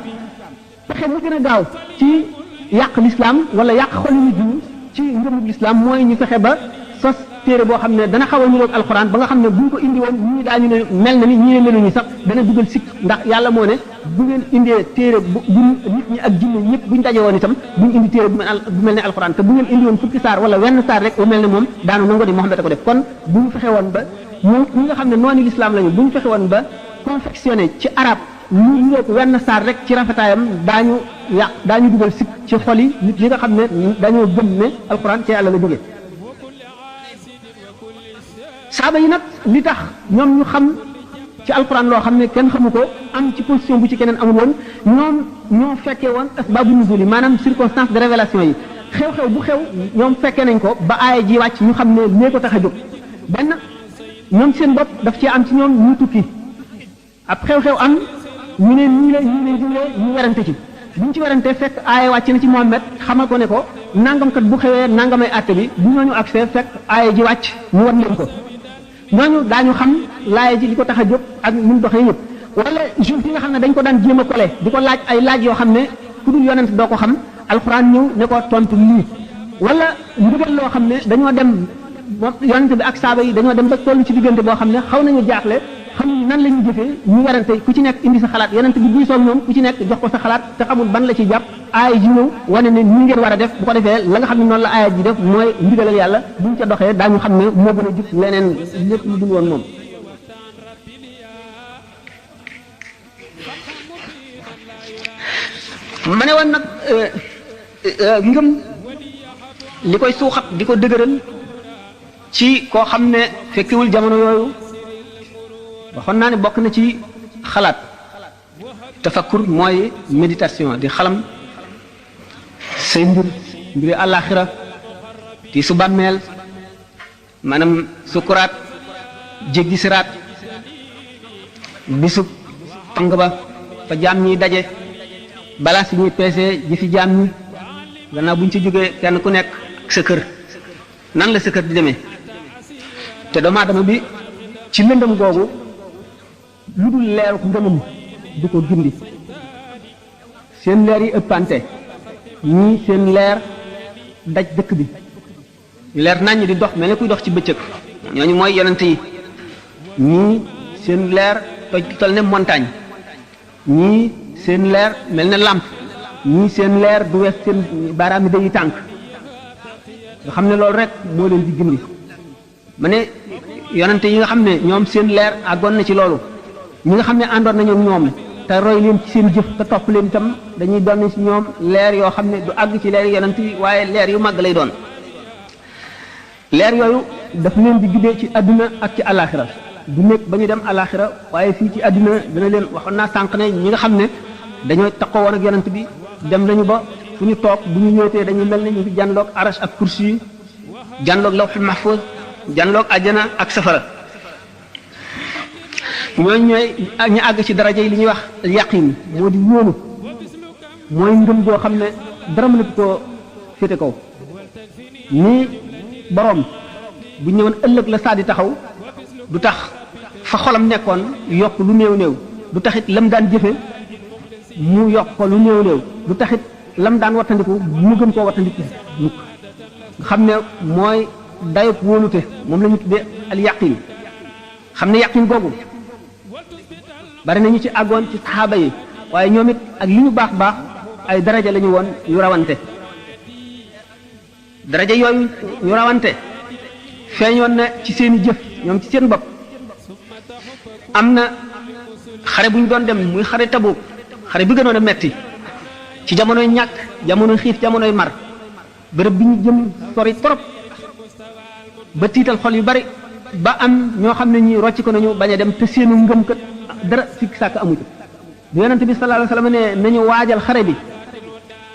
pexe mu gën a gaaw ci yàq l'islam wala yàq xolu nit ñi ci ngëmug l'islam mooy ñu fexe ba sos téere boo xam ne dana xaw a niroog alxuraan ba nga xam ne buñ ko indi woon ñii daañu ne mel na ni ñii ne meluñu sax dana dugal sikk ndax yàlla moo ne bu ngeen indee téere bu nit ñi ak jinne ñëpp buñ daje woon itam buñ indi téere bu mel ne alxuraan te bu ngeen indi woon fukki saar wala wenn saar rek bu mel ne moom daanu nango di Muhammad a ko def kon bu ñu fexe woon ba ñi nga xam ne noonu l'islam lañu bu ñu fexe woon ba confectionné ci arab ñu ñëw wenn saar rek ci rafetaayam daañu dugal sikk ci xol yi nit yi nga xam ne dañoo gëm ne alxuraan ci yàlla la jógee saaba yi nag li tax ñoom ñu xam ci alquran loo xam ne kenn xamu ko am ci position bu ci keneen amul woon ñoom ñoo fekkee woon asbaabu nuzul yi maanaam circonstance de révélation yi xew-xew bu xew ñoom fekkee nañ ko ba aaya ji wàcc ñu xam ne lee ko tax a jóg benn ñoom seen bopp daf ci am ci ñoom ñu tukki ab xew-xew am ñu ne nii la ñu ne ñu werante ci buñ ci werante fekk aaya wàcc na ci Muhammad xamal ko ne ko nangam kat bu xewee nangamay àtte bi bu ñooñu accès fekk aaya ji wàcc ñu wan leen ko ñooñu daañu xam laaya ji li ko tax a jóg ak ni mu doxee yëpp wala juif yi nga xam ne dañ ko daan jéem a kole di ko laaj ay laaj yoo xam ne ku dul yonent doo ko xam alxuraan ñëw ne ko tontu lii wala ndigal loo xam ne dañoo dem yonent bi ak saaba yi dañoo dem ba toll ci diggante boo xam ne xaw nañu jaaxle xamuñ nan la ñuy jëfee ñu werante ku ci nekk indi sa xalaat yonent bi diisoo ñoom ku ci nekk jox ko sa xalaat te xamul ban la ci jàpp aaya ji ñëw wane ne nii ngeen war a def bu ko defee la nga xam ne noonu la aaya ji def mooy ndigalal yàlla buñ ca doxee daañu xam ne moo gën a jub leneen lépp lu dul woon moom ma ne woon nag ngëm li koy suuxat di ko dëgëral ci koo xam ne fekkiwul jamono yooyu waxoon naa ne bokk na ci xalaat tafakkur mooy méditation di xalam say mbiri àllaaxira ti su bàmmeel maanaam sukuraat jéggi siraat bisu pang ba fa jaam ñiy daje balaa si ñuy peese jëfi jaam ñi gannaaw buñ ci jógee kenn ku nekk ak sa kër nan la sa kër di demee te doomu aadama bi ci lëndëm googu lu dul leeru ngëmam du ko gindi seen leer yi ëppante ñii seen leer daj dëkk bi leer naññ di dox mel ne kuy dox ci bëccëg ñooñu mooy yonent yi ñii seen leer tol ne montagne ñii seen leer mel ne làmp ñii seen leer du wees seen baaraam yi day tànk nga xam ne loolu rek moo leen di gindi ma ne yonente yi nga xam ne ñoom seen leer àggoon na ci loolu ñi nga xam ne àndoon nañu ñoom te roy leen ci seen jëf te topp leen itam dañuy doon ci ñoom leer yoo xam ne du àgg ci leer yonent yi waaye leer yu màgg lay doon leer yooyu daf leen di guddee ci àdduna ak ci alaxira du nekk ba ñu dem alaxira waaye fii ci àdduna dana leen waxoon naa sànq ne ñi nga xam ne dañoo takkoo woon ak yonent bi dem nañu ba fu ñu toog bu ñu ñëwetee dañuy mel ne ñu ngi jànloog arash ak kursi yi jànloog lawhul mahfuz jànloog àjjana ak safara ñooñu ñooy ñu àgg ci daraja yi li ñuy wax yaqin moo di wóolu mooy ngëm goo xam ne dara mënatu koo féete kaw nii boroom bu ñëwoon ëllëg la saa di taxaw du tax fa xolam nekkoon yokk lu néew néew du taxit lam daan jëfe mu yokk ko lu néew néew du taxit lam daan wattandiku mu gën koo wattandiku mukk nga xam ne mooy dayop wóolute moom la ñu tuddee al yaqin xam ne yaqin googu bari nañu ci àggoon ci saxaaba yi waaye ñoom it ak li ñu baax baax ay daraja la ñu woon yu rawante daraja yooyu ñu rawante feeñoon na ci seeni jëf ñoom ci seen bopp am na xare bu ñu doon dem muy xare Tabuk xare bi gënoon a metti ci jamonoy ñàkk jamonoy xiif jamonoy mar bërëb bi ñu jëm sori trop ba tiital xol yu bari ba am ñoo xam ne ñi rocc ko nañu bañ a dem te seenu ngëm kat dara sikk sàkk amu ci bu yonent bi sallallahu alayhi wasallam ne nañu waajal xare bi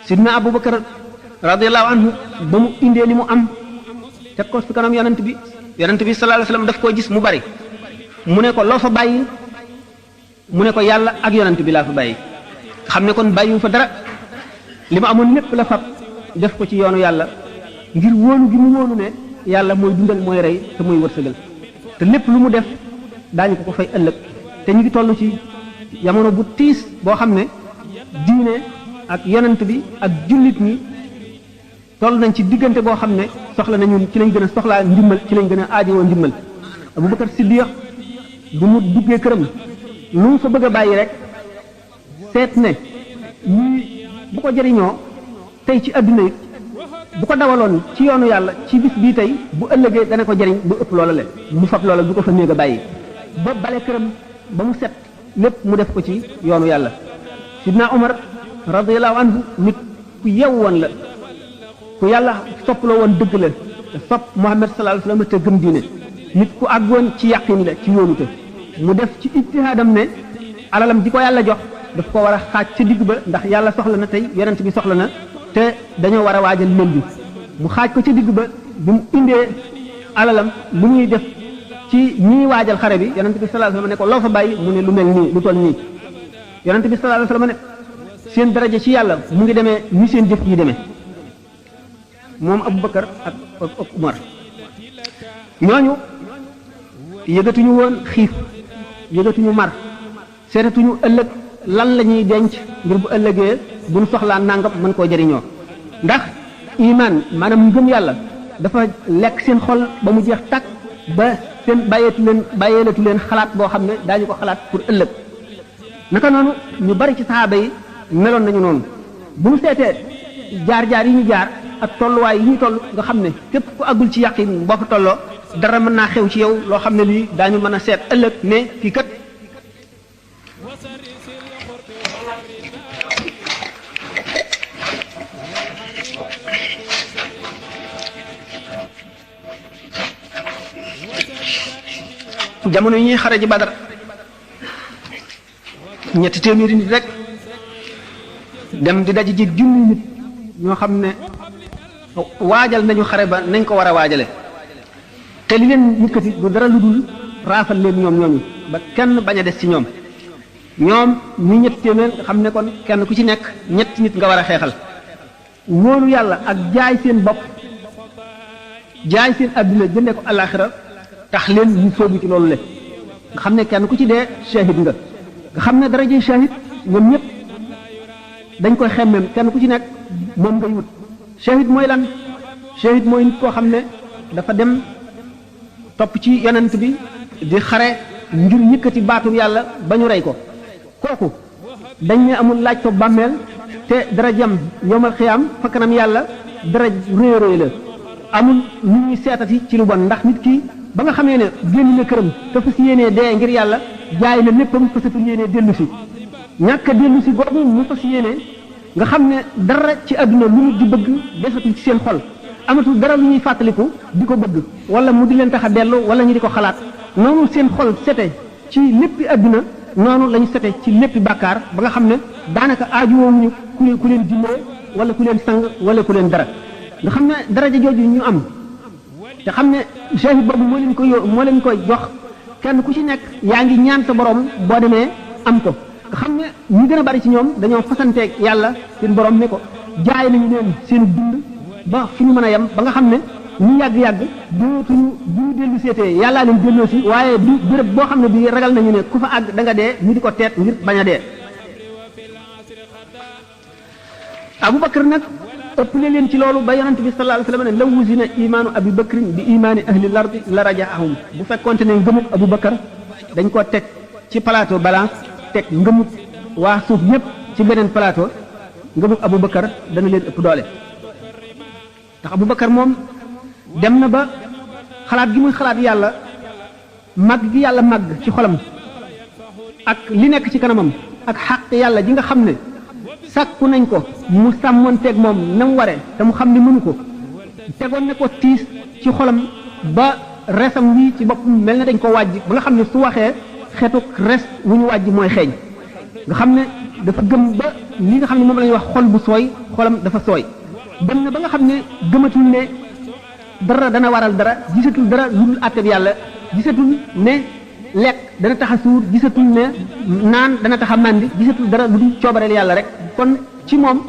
sidna Abubakar radiyallahu anhu ba mu indee li mu am teg ko ci kanam yonent bi sallallahu alayhi wasallam daf koo gis mu bari mu ne ko loo fa bàyyi mu ne ko yàlla ak yonent bi laa fa bàyyi xam ne kon bàyyiwu fa dara li ma amoon lépp la fab def ko ci yoonu yàlla ngir wóolu gi mu wóolu ne yàlla mooy dundal mooy rey te mooy wërsëgal te lépp lu mu def daañu ko fay ëllëg te ñu ngi toll ci jamono bu tiis boo xam ne diine ak yonent bi ak jullit ñi toll nañ ci diggante boo xam ne soxla nañu ci lañ gën a soxlaa ndimbal ci lañ gën a aajowoo ndimbal Abubakar Siddiq bu mu duggee këram lu mu fa bëgg a bàyyi rek seet ne ñii bu ko jëriñoo tey ci adduna yi bu ko dawaloon ci yoonu yàlla ci bis bii tey bu ëllëgee dana ko jëriñ bu ëpp loola le mu fab loola du ko fa néeg a bàyyi ba bale këram ba mu set lépp mu def ko ci yoonu yàlla sidna Umar radiyallahu anhu nit ku yew woon la ku yàlla soppaloo woon dëgg la te sopp Muhammad sallallahu alayhi wasallam te gëm diine nit ku àggoon ci yàqin la ci wóolute mu def ci ijtihaadam ne alalam ji ko yàlla jox daf ko war a xaaj ca digg ba ndax yàlla soxla na tey yonent bi soxla na te dañoo war a waajal lël bi mu xaaj ko ca digg ba bi mu indee alalam lu muy def ci ñii waajal xare bi yonent bi sallallahu alayhi wasallam ne ko loo fa bàyyi mu ne lu mel nii lu toll nii yonent bi sallallahu alayhi wasallam ne seen daraja ci yàlla mu ngi demee ni seen jëf yi demee moom Abubakar ak Umar ñooñu yëgatuñu woon xiif yëgatuñu mar seetatuñu ëllëg lan la ñuy denc ngir bu ëllëgee buñ soxlaa nangam mën koo jëriñoo ndax iman maanaam ngëm yàlla dafa lekk seen xol ba mu jeex tàkk ba seen bàyyeelatu leen xalaat boo xam ne daañu ko xalaat pour ëllëg naka noonu ñu bari ci saxaaba yi meloon nañu noonu bu ñu seetee jaar-jaar yi ñu jaar ak tolluwaay yi ñu toll nga xam ne képp ku àggul ci yàqin boo fa tolloo dara mën naa xew ci yow loo xam ne lii daañu mën a seet ëllëg ne kii kat jamono yi ñuy xare ji Badar ñetti téeméeri nit rek dem di daje ji junni nit ñoo xam ne waajal nañu xare ba nañ ko war a waajale te li leen yëkkati du dara lu dul raafal leen ñoom ñooñu ba kenn bañ a des ci ñoom ñu ñetti téeméer nga xam ne kon kenn ku ci nekk ñetti nit nga war a xeexal wóolu yàlla ak jaay seen bopp jaay seen adduna jëndee ko alaxira tax leen ñu soobu ci loolu le nga xam ne kenn ku ci dee shahid nga xam ne daraje shahid ñoom ñëpp dañ koy xemmeem kenn ku ci nekk moom ngay wut shahid mooy lan shahid mooy nit koo xam ne dafa dem topp ci yonent bi di xare ngir yëkkati baatu yàlla ba ñu rey ko kooku dañ ne amul laaj ko bàmmeel te darajam yowmal xiyaam fa kanam yàlla daraj réy réy la amul lu ñuy seetati ci lu bon ndax nit ki ba nga xamee ne génn na këram te fas yéenee dee ngir yàlla jaay na léppam fasatul yéenee dellu si ñàkk a dellu si googu mu fas yéenee nga xam ne dara ci àdduna lu nit di bëgg desatul ci seen xol amatul dara lu ñuy fàttaliku di ko bëgg wala mu di leen tax a dellu wala ñu di ko xalaat noonu seen xol sete ci léppi àdduna noonu la ñu sete ci léppi bàkkaar ba nga xam ne daanaka aajuwoowuñu ku leen dimbale wala ku leen sang wala ku leen dara nga xam ne daraja jooju ñu am te xam ne shahid boobu moo leen koy jox kenn ku ci nekk yaa ngi ñaan sa borom boo demee am ko nga xam ne ñu gën a bari ci ñoom dañoo fasanteeg yàlla seen borom ne ko jaay nañu leen seen dund ba fu ñu mën a yem ba nga xam ne ñu yàgg-yàgg dootuñu bu ñu dellu seetee yàllaa leen delloo si waaye du béréb boo xam ne bii ragal nañu ne ku fa àgg da nga dee ñu di ko teet ngir bañ a dee Abubakar nag ëppale leen ci loolu ba yonent bi sallallahu alayhi wa sallam ne law wuzina imaanu Abi Bakrin bi imaani ahli lardi la rajaahum bu fekkonte ne ngëmub Abubakar dañ ko teg ci plateau balance teg ngëmub waa suuf yépp ci beneen plateau ngëmub Abubakar dana leen ëpp doole ndax Abubakar moom dem na ba xalaat gi muy xalaat yàlla màgg gi yàlla màgg ci xolam ak li nekk ci kanamam ak xàq yàlla ji nga xam ne sàkku nañ ko mu sàmmonteeg moom na mu waree te mu xam ne mënu ko tegoon ne ko tiis ci xolam ba resam wi ci boppam mel na dañ ko wàjj ba nga xam ne su waxee xetuk res wu ñu wàjj mooy xeeñ nga xam ne dafa gëm ba li nga xam ne moom la ñuy wax xol bu sooy xolam dafa sooy dem na ba nga xam ne gëmatul ne dara dana waral dara gisatul dara lu dul àtteb yàlla gisatul ne lekk dana tax a suur gisatul ne naan dana tax a màndi gisatul dara lu dul coobareel yàlla rek kon ci moom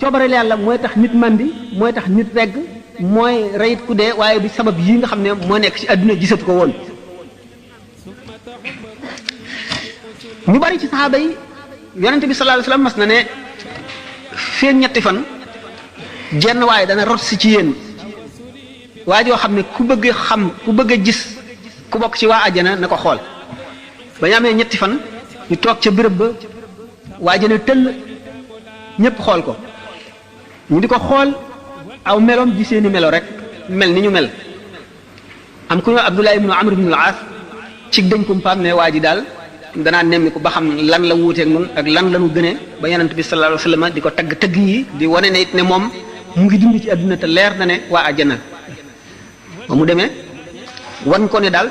coobareel yàlla mooy tax nit màndi mooy tax nit regg mooy reyit ku dee waaye bi sabab yi nga xam ne moo nekk ci àdduna gisatu ko woon ñu bari ci saxaaba yi yonente bi sallallahu alayhi wasallam mas na ne feen ñetti fan jenn waaye dana rot si ci yéen waa joo xam ne ku bëgg xam ku bëgg a gis ku bokk ci waa àjjana na ko xool ba ñu amee ñetti fan ñu toog ca béréb ba waa àjjana tëll ñëpp xool ko ñu di ko xool aw meloom di seeni melo rek mel ni ñu mel am ku ñëw Abdullah ibnu Amr ibnu al-As ci dañ ko mpaam ne waa ji daal danaa nemmi ko ba xam lan la wuuteeg nun ak lan la ñu gënee ba yonent bi sallallahu alayhi wasallam di ko tagg tëgg yi di wane ne it ne moom mu ngi dund ci àdduna te leer na ne waa àjjana ba mu demee wan ko ne daal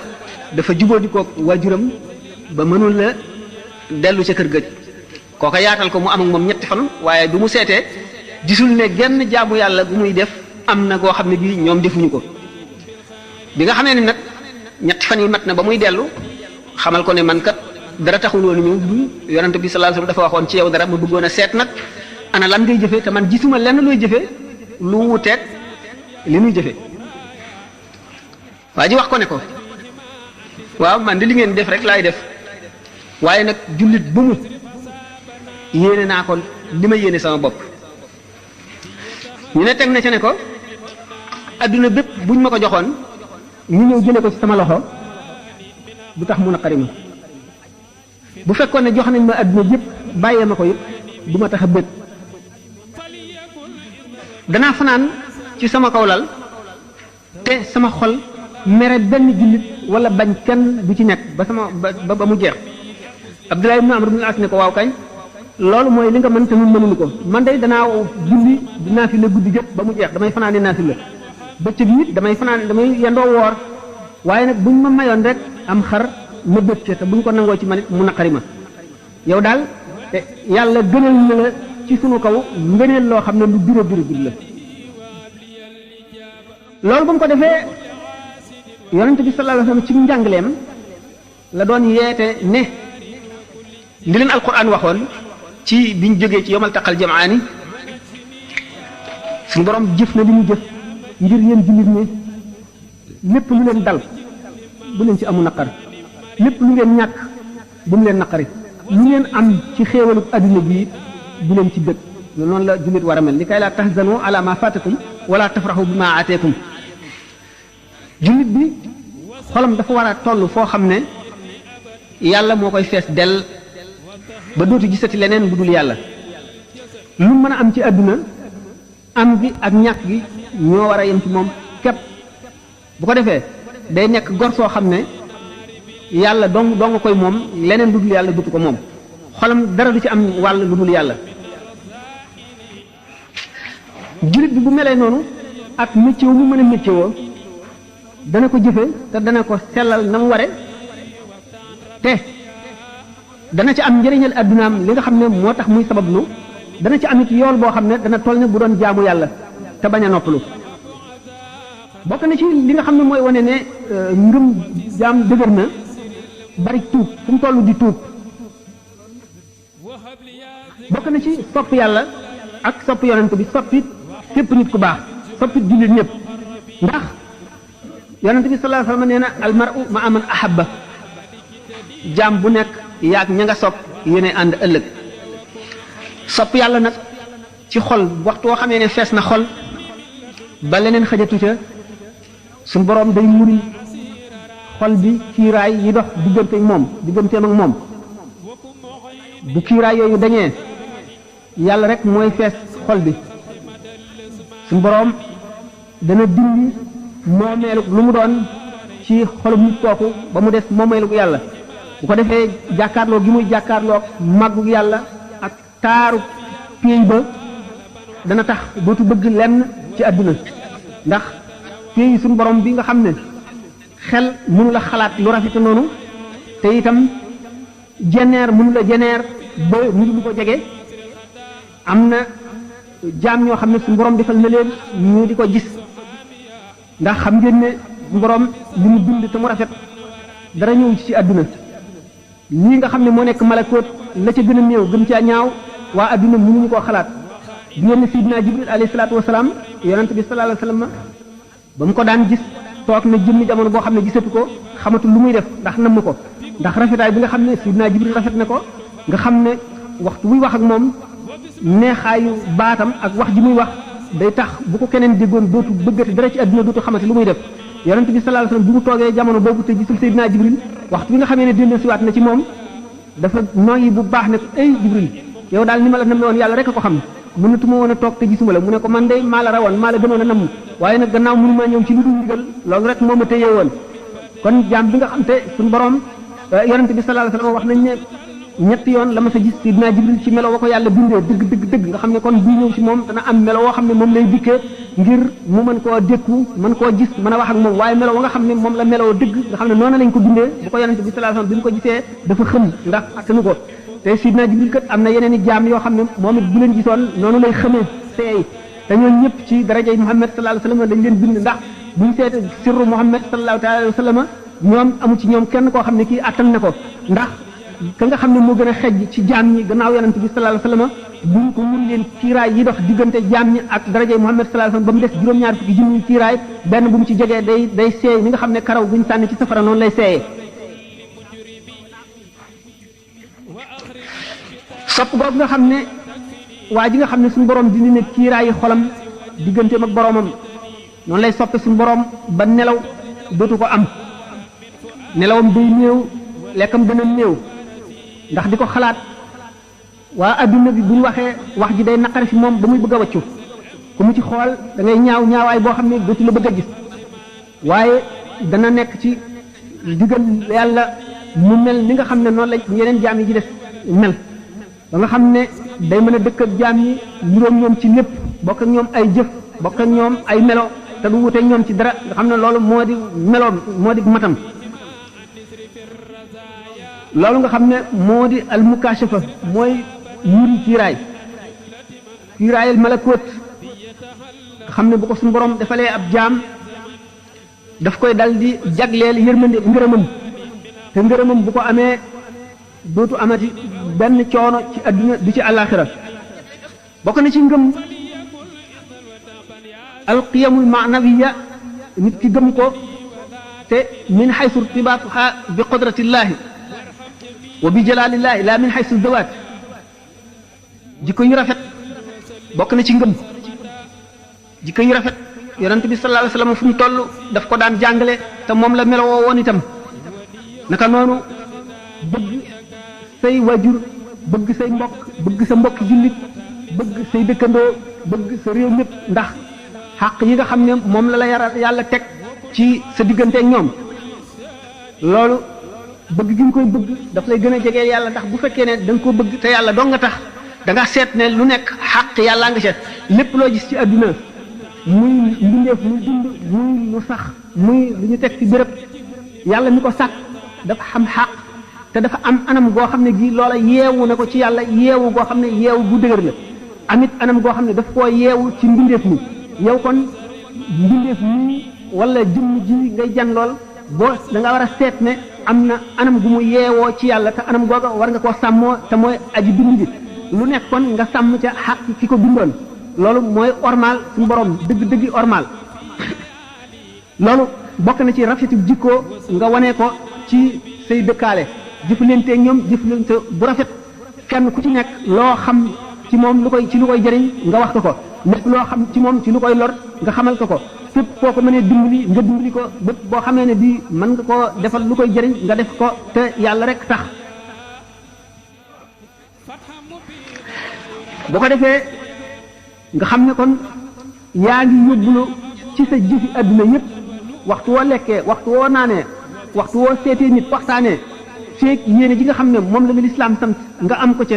dafa jubóo di ko waajuram ba mënul la dellu ca kër gëj kooka yaatal ko mu am ak moom ñetti fan waaye du mu seetee gisul ne genn jaamu yàlla gu muy def am na koo xam ne bii ñoom defuñu ko bi nga xamee ne nag ñetti fan yi mat na ba muy dellu xamal ko ne man kat dara taxul woon ñëw du yonent bi sallallahu alayhi wasallam dafa waxoon ci yow dara ma bëggoon a seet nag ana lan ngay jëfee te man gisuma lenn looy jëfee lu wuteeg li muy jëfee waa ji wax ko ne ko waaw man di li ngeen def rek laay def waaye nag jullit bu mu yéene naa ko li ma yéene sama bopp ñu ne teg na ca ne ko adduna bépp buñ ma ko joxoon ñu ñëw jële ko ci sama loxo du tax mu naqari ma bu fekkoon ne jox nañ ma adduna yëpp bàyyee ma ko yëpp du ma tax a bëgg danaa fanaan ci sama kaw lal te sama xol mere benn jullit wala bañ kenn du ci nekk ba sama ba mu jeex Abdullah ibn Amr ibn al-As ne ko waaw kañ loolu mooy li nga mën te ñun mënuñu ko man day danaa julli dinaa fi la guddi jot ba mu jeex damay fanaane naa fi la bëccëg nit damay fanaan damay yendoo woor waaye nag buñ ma mayoon rek am xar ma bëcc te buñ ko nangoo ci man it mu naqari ma yow daal yàlla gënal na la ci sunu kaw ngëneel loo xam ne lu biro la loolu ba mu ko defee yonent bi sallallahu alayhi wasallam ci njàngaleem la doon yeete ne li leen alquran waxoon ci biñ jógee ci yomal taqal jamaani suñu borom jëf na li mu jëf ngir yéen jullit ñi lépp lu leen dal bu leen ci amu naqar lépp lu ngeen ñàkk bu mu leen naqari lu ngeen am ci xéewalu adduna bii bu leen ci bëgg noonu la jullit war a mel li kay laa tahzanu ala ma fatakum wala tafraxu bi ma ateekum jullit bi xolam dafa war a toll foo xam ne yàlla moo koy fees dell ba dootu gisati leneen lu dul yàlla lu mën a am ci àdduna am gi ak ñàkk gi ñoo war a yem ci moom képp bu ko defee day nekk gor soo xam ne yàlla dong koy moom leneen lu dul yàlla dutu ko moom xolam dara du ci am wàll lu dul yàlla jullit bi bu melee noonu ak métier mu mën a métier woo dana ko jëfe te dana ko sellal na mu ware te dana ci am njëriñal addunaam li nga xam ne moo tax muy sabablu dana ci amit yool boo xam ne dana toll ne bu doon jaamu yàlla te bañ a noppalu bokk na ci li nga xam ne mooy wane ne ngëm jaam dëgër na bari tuub fu mu toll di tuub bokk na ci sopp yàlla ak sopp yonent bi soppit képp nit ku baax soppit jullit ñëpp ndax yonent bi sallallahu alayhi wasallam nee na almar'u ma'a man ahabba jaam bu nekk yaag ña nga sopp yéene ànd ëllëg sopp yàlla nag ci xol waxtu woo xamee ne fees na xol ba leneen xajatu ca suñu boroom day muri xol bi kiiraay yi dox digganteem ak moom bu kiiraay yooyu dañee yàlla rek mooy fees xol bi suñu boroom dana dindi moomeelug lu mu doon ci xolum nit kooku ba mu des moomeelug yàlla bu ko defee jàkkaarloo gi muy jàkkaarloo màggug yàlla ak taaru péey ba dana tax dootu bëgg lenn ci àdduna ndax péey suñu borom bi nga xam ne xel mënu la xalaat lu rafet noonu te itam jeneer mënu la jeneer ba nit lu ko jege am na jaam ñoo xam ne suñu borom defal na leen ñu di ko gis ndax xam ngeen ne suñu borom li mu bind te mu rafet dara ñëw ci àdduna lii nga xam ne moo nekk malakoot la ca gën a néew gën caa ñaaw waa adduna mënuñu koo xalaat di ngeen ne Sidina Jibril alayhi salaatu wasalaam yonent bi sallallahu alayhi wasallam ba mu ko daan gis toog na jëmmi jamono boo xam ne gisatu ko xamatul lu muy def ndax namm ko ndax rafetaay bi nga xam ne Sidina Jibril rafet na ko nga xam ne waxtu buy wax ak moom neexaayu baatam ak wax ji muy wax day tax bu ko keneen déggoon dootu bëggati dara ci adduna dootu xamati lu muy def yonent bi sallallahu alayhi wasallam bi mu toogee jamono boobu te gisul Seydina Jibril waxtu bi nga xamee ne dellu siwaat na ci moom dafa noyyi bu baax ne ko ay Jibril yow daal ni ma la namme woon yàlla rek a ko xam mënatuma woon a toog te gisuma la mu ne ko man de maa la rawoon maa la gënoon a namm waaye nag gannaaw mënu maa ñëw ci lu dul ndigal loolu rek moo ma téye woon kon jaam bi nga xam te suñu borom yonent bi sallallahu alayhi wasallam wax nañ ne ñetti yoon la ma sa gis Seydina Jibril ci melo wa ko yàlla bindee dëgg nga xam ne kon bii ñëw ci moom dana am melo woo xam ne moom lay dikkee ngir mu mën koo dékku mën koo gis mën a wax ak moom waaye melo wa nga xam ne moom la meloo dëgg nga xam ne noonu lañ ko bindee bu ko yonent bi sallallahu alayhi wasallam bi mu ko gisee dafa xëm ndax attanu ko te Seydina Jibril kat am na yeneen i jaam yoo xam ne moom it bu leen gisoon noonu lay xëmee seey te ñooñu ñëpp ci darajay Muhammad sallallahu alayhi wasallam dañ leen bind ndax buñ seete sirru Muhammad sallallahu alayhi wasallam ñoom amu ci ñoom kenn koo xam ne kii attan na ko ndax
ka nga xam ne moo gën a xejj ci jaam ñi gannaaw yonent bi sallallahu alayhi wasallam buñ ko mun leen kiiraay yi dox diggante jaam ñi ak darajay Muhammad sallallahu alayhi wasallam ba mu des juróom-ñaar fukki junni kiiraay benn bu mu ci jegee day seey ni nga xam ne karaw buñ sànni ci safara noonu lay seeyee sopp googu nga xam ne waa ji nga xam ne suñu borom dindi ne kiiraay yi xolam digganteem ak boromam noonu lay soppe suñu borom ba nelaw dootu ko am nelawam day néew lekkam dana néew ndax di ko xalaat waa adduna bi bu ñu waxee wax ji day naqari fi moom ba muy bëgg a waccu ku mu ci xool da ngay ñaawaay boo xam ne dootu la bëgg a gis waaye dana nekk ci digal yàlla mu mel ni nga xam ne noonu la yeneen jaam yi ci def mel ba nga xam ne day mën a dëkk ak jaam yi niroog ñoom ci lépp bokk ak ñoom ay jëf bokk ak ñoom ay melo te du wute ñoom ci dara nga xam ne loolu moo di meloom moo di matam loolu nga xam ne moo di almukashafa mooy yuri kiiraayal malakoot nga xam ne bu ko suñu borom defalee ab jaam daf koy dal di jagleel yërmande ngërëmam te ngërëmam bu ko amee dootu amati benn coono ci adduna du ci àllaaxira bokk na ci ngëm alqiyamul maanawiya nit ki gëm ko te min xaysu irtibaatuha bi qudratillahi wa bi jalalillahi la min xaysu zawaat jikko yu rafet bokk na ci ngëm jikko yu rafet yonent bi sallallahu alayhi wasallam fu mu toll daf ko daan jàngale te moom la melowoo woon itam naka noonu bëgg say wajur bëgg say mbokk bëgg sa mbokk jullit bëgg say dëkkandoo bëgg sa réew mépp ndax xàq yi nga xam ne moom la yàlla teg ci sa diggante ak ñoom loolu bëgg gi nga koy bëgg daf lay gën a jege yàlla ndax bu fekkee ne da nga ko bëgg te yàlla dong nga tax da nga seet ne lu nekk xàq yàlla nga seet lépp loo gis ci àdduna muy mbindeef muy dund muy lu sax muy lu ñu teg ci béréb yàlla mi ko sàkk dafa xam xàq te dafa am anam goo xam ne gi loola yeewu na ko ci yàlla yeewu goo xam ne yeewu bu dëgër la amit anam goo xam ne daf koo yeewu ci mbindeef mi yow kon mbindeef mi wala jëmm ji ngay jan lool boo da nga war a seet ne am na anam gu mu yeewoo ci yàlla te anam googa war nga koo sàmmoo te mooy aji bind bi lu nekk kon nga sàmm ca xaq ki ko bindoon loolu mooy ormal suñu borom dëgg-dëggi ormal loolu bokk na ci rafetu jikkoo nga wane ko ci say dëkkaale jëflanteeg ñoom jëflante bu rafet kenn ku ci nekk loo xam ci moom lu koy jëriñ nga wax ko lépp loo xam ci moom ci lu koy lor nga xamal ko fépp foo ko mënee dimbali nga dimbali ko bépp boo xamee ne bii mën nga koo defal lu koy jëriñ nga def ko te yàlla rek tax boo ko defee nga xam ne kon yaa ngi yóbbulu ci sa jëfi adduna yëpp waxtu woo lekkee waxtu woo naanee waxtu woo seetee nit waxtaanee feeg yéene ji nga xam ne moom la lislaam sant nga am ko ca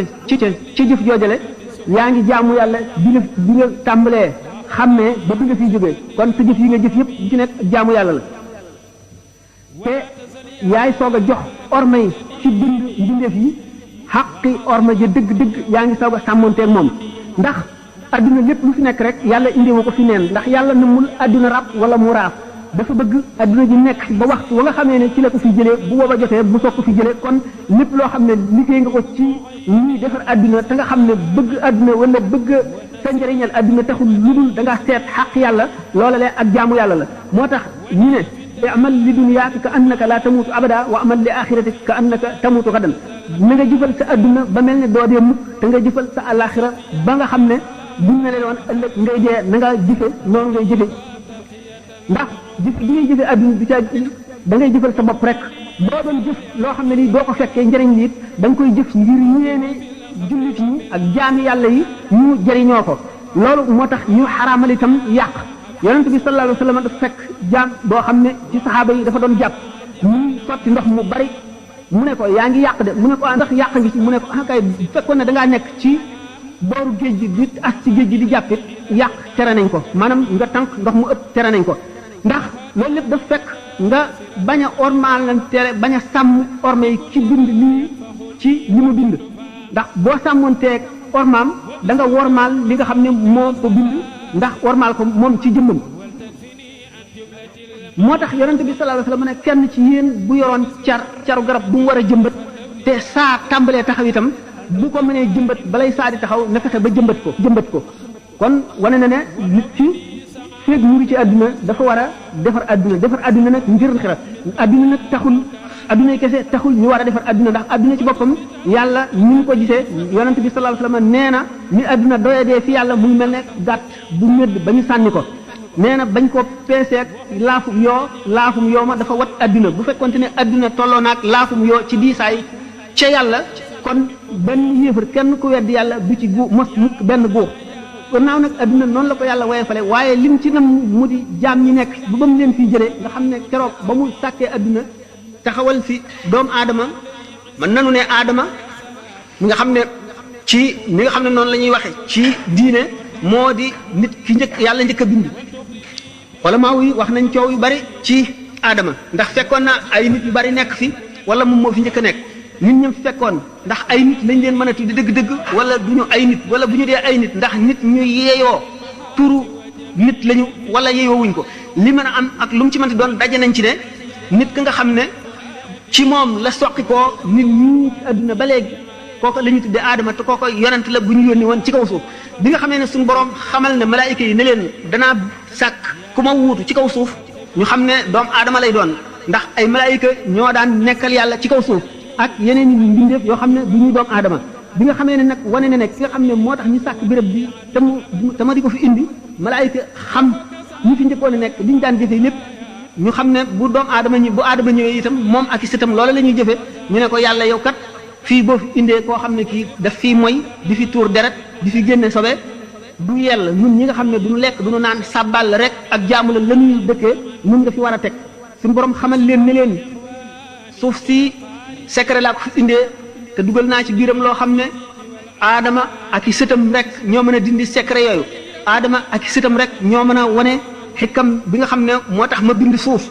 jëf joojale yaa ngi jaamu yàlla bi nga tàmbalee xàmmee ba bi nga fiy jógee kon sa jëf yi nga jëf yëpp bu ci nekk jaamu yàlla la te yaay soog a jox orma yi ci bind mbindeef yi xaqi orma ja dëgg-dëgg yaa ngi soog a sàmmonteeg moom ndax adduna lépp lu fi nekk rek yàlla indiwu ko fi neen ndax yàlla namul adduna rab wala mu raaf dafa bëgg adduna ji nekk ba waxtu wa nga xamee ne ci la ko fi jëlee bu booba jotee bu soog ko fi jëlee kon lépp loo xam ne liggéey nga ko ci ñuy defar adduna te nga xam ne bëgg adduna wala bëgg sa njëriñal adduna taxul lu dul da nga seet xaq yàlla loola le ak jaamu yàlla la moo tax ñu ne amal li dunyaaka ka annaka la tamutu abada wa amal li axiratika ka annaka tamutu gadan na nga jëfal sa adduna ba mel ne doo dee mukk te nga jëfal sa alaxira ba nga xam ne buñ ne leen woon ëllëg ngay dee na nga jëfe noonu ngay jëfe ndax jëf bi ngay jëfe adduna bi ca da ngay jëfal sa bopp rek boo doon jëf loo xam ne nii doo ko fekkee njëriñ li it da nga koy jëf ngir yéene jullit ñi ak jaami yàlla yi ñu jëriñoo ko loolu moo tax ñu xaraamal itam yàq yonent bi sallallahu alayhi wa sallam dafa fekk jaam boo xam ne ci saxaaba yi dafa doon jàpp muy sotti ndox mu bari mu ne ko yaa ngi yàq de mu ne ko ndax yàq ngi ci mu ne ko kay fekkoon ne da ngaa nekk ci booru géej gi di as ci géej gi di jàppit yàq tere nañ ko maanaam nga tànk ndox mu ëpp tere nañ ko ndax loolu lépp daf fekk nga bañ a ormaal lan tere bañ a sàmm orme yi ci bind lii ci li mu bind ndax boo sàmmoonteeg ormaam da nga wormaal li nga xam ne moo ko bind ndax wormaal ko moom ci jëmmam moo tax yonente bi sallallahu alayhi wasallam ne kenn ci yéen bu yoroon caru garab bu mu war a jëmbat te saa tàmbalee taxaw itam bu ko mënee jëmbat balay saa di taxaw na fexe ba jëmbat ko kon wane na ne nit ki feeg mu ngi ci àdduna dafa war a defar àdduna nag ngir xira àdduna nag taxul adduna kese taxul ñu war a defar adduna ndax adduna ci boppam yàlla ni ñu ko gisee yonent bi sallallahu alayhi wasallam nee na ni adduna doyadee fi yàlla muy mel ne gàtt bu médd ba ñu sànni ko nee na bañ ko peeseeg laafum yoo ma dafa wat adduna bu fekkonte ne adduna tolloo naag laafum yoo ci diisaay ca yàlla kon benn yéefar kenn ku weddi yàlla du ci mos mukk benn guux gannaaw nag adduna noonu la ko yàlla woyefale waaye lim ci nam mu di jaam ñi nekk ba mu leen fii jëlee nga xam ne keroog ba mu sàkkee adduna taxawal fi doomu aadama mën nanu ne aadama mi nga xam ne ci mi nga xam ne noonu la ñuy waxe ci diine moo di nit ki njëkk yàlla njëkk a bind wala maa yi wax nañ coow yu bari ci aadama ndax fekkoon na ay nit yu bari nekk fi wala moom moo fi njëkk a nekk nit ñi fekkoon ndax ay nit lañ leen mën a tuddi dëgg-dëgg wala du ñu ay nit wala bu ñu dee ay nit ndax nit ñu yeeyoo turu nit lañu wala yeeyoo wuñ ko li mën a am ak lu mu ci mënti doon daje nañ ci ne nit ka nga xam ne ci moom la soqi koo nit ñi adduna ba léegi kooku la ñu tuddee aadama te kooku yonent la bu ñu yónni woon ci kaw suuf bi nga xamee ne suñu borom xamal ne malaayika yi ne leen danaa sàkk ku ma wuutu ci kaw suuf ñu xam ne doomu aadama lay doon ndax ay malaayika ñoo daan nekkal yàlla ci kaw suuf ak yeneen i mbindeef yoo xam ne du ñuy doomu aadama bi nga xamee ne nag wane ne ki nga xam ne moo tax ñu sàkk béréb bi te ma di ko fi indi malaayika xam ñi fi njëkkoon a nekk li ñu daan jëfee lépp ñu xam ne bu doomu aadama bu aadama ñëwee itam moom ak i sëtam loola la ñuy jëfe ñu ne ko yàlla yow kat fii boo fi indee koo xam ne kii daf fii moy di fi tuur deret di fi génne sobe du yell ñun ñi nga xam ne duñu lekk duñu naan sàbbal rek ak jaamu la ñuy dëkkee ñun nga fi war a teg suñu borom xamal leen ne leen suuf si secret laa ko fi indee te dugal naa ci biiram loo xam ne aadama ak i sëtam rek ñoo mën a dindi secret yooyu aadama ak i sëtam rek ñoo mën a wane xikam bi nga xam ne moo tax ma bind suuf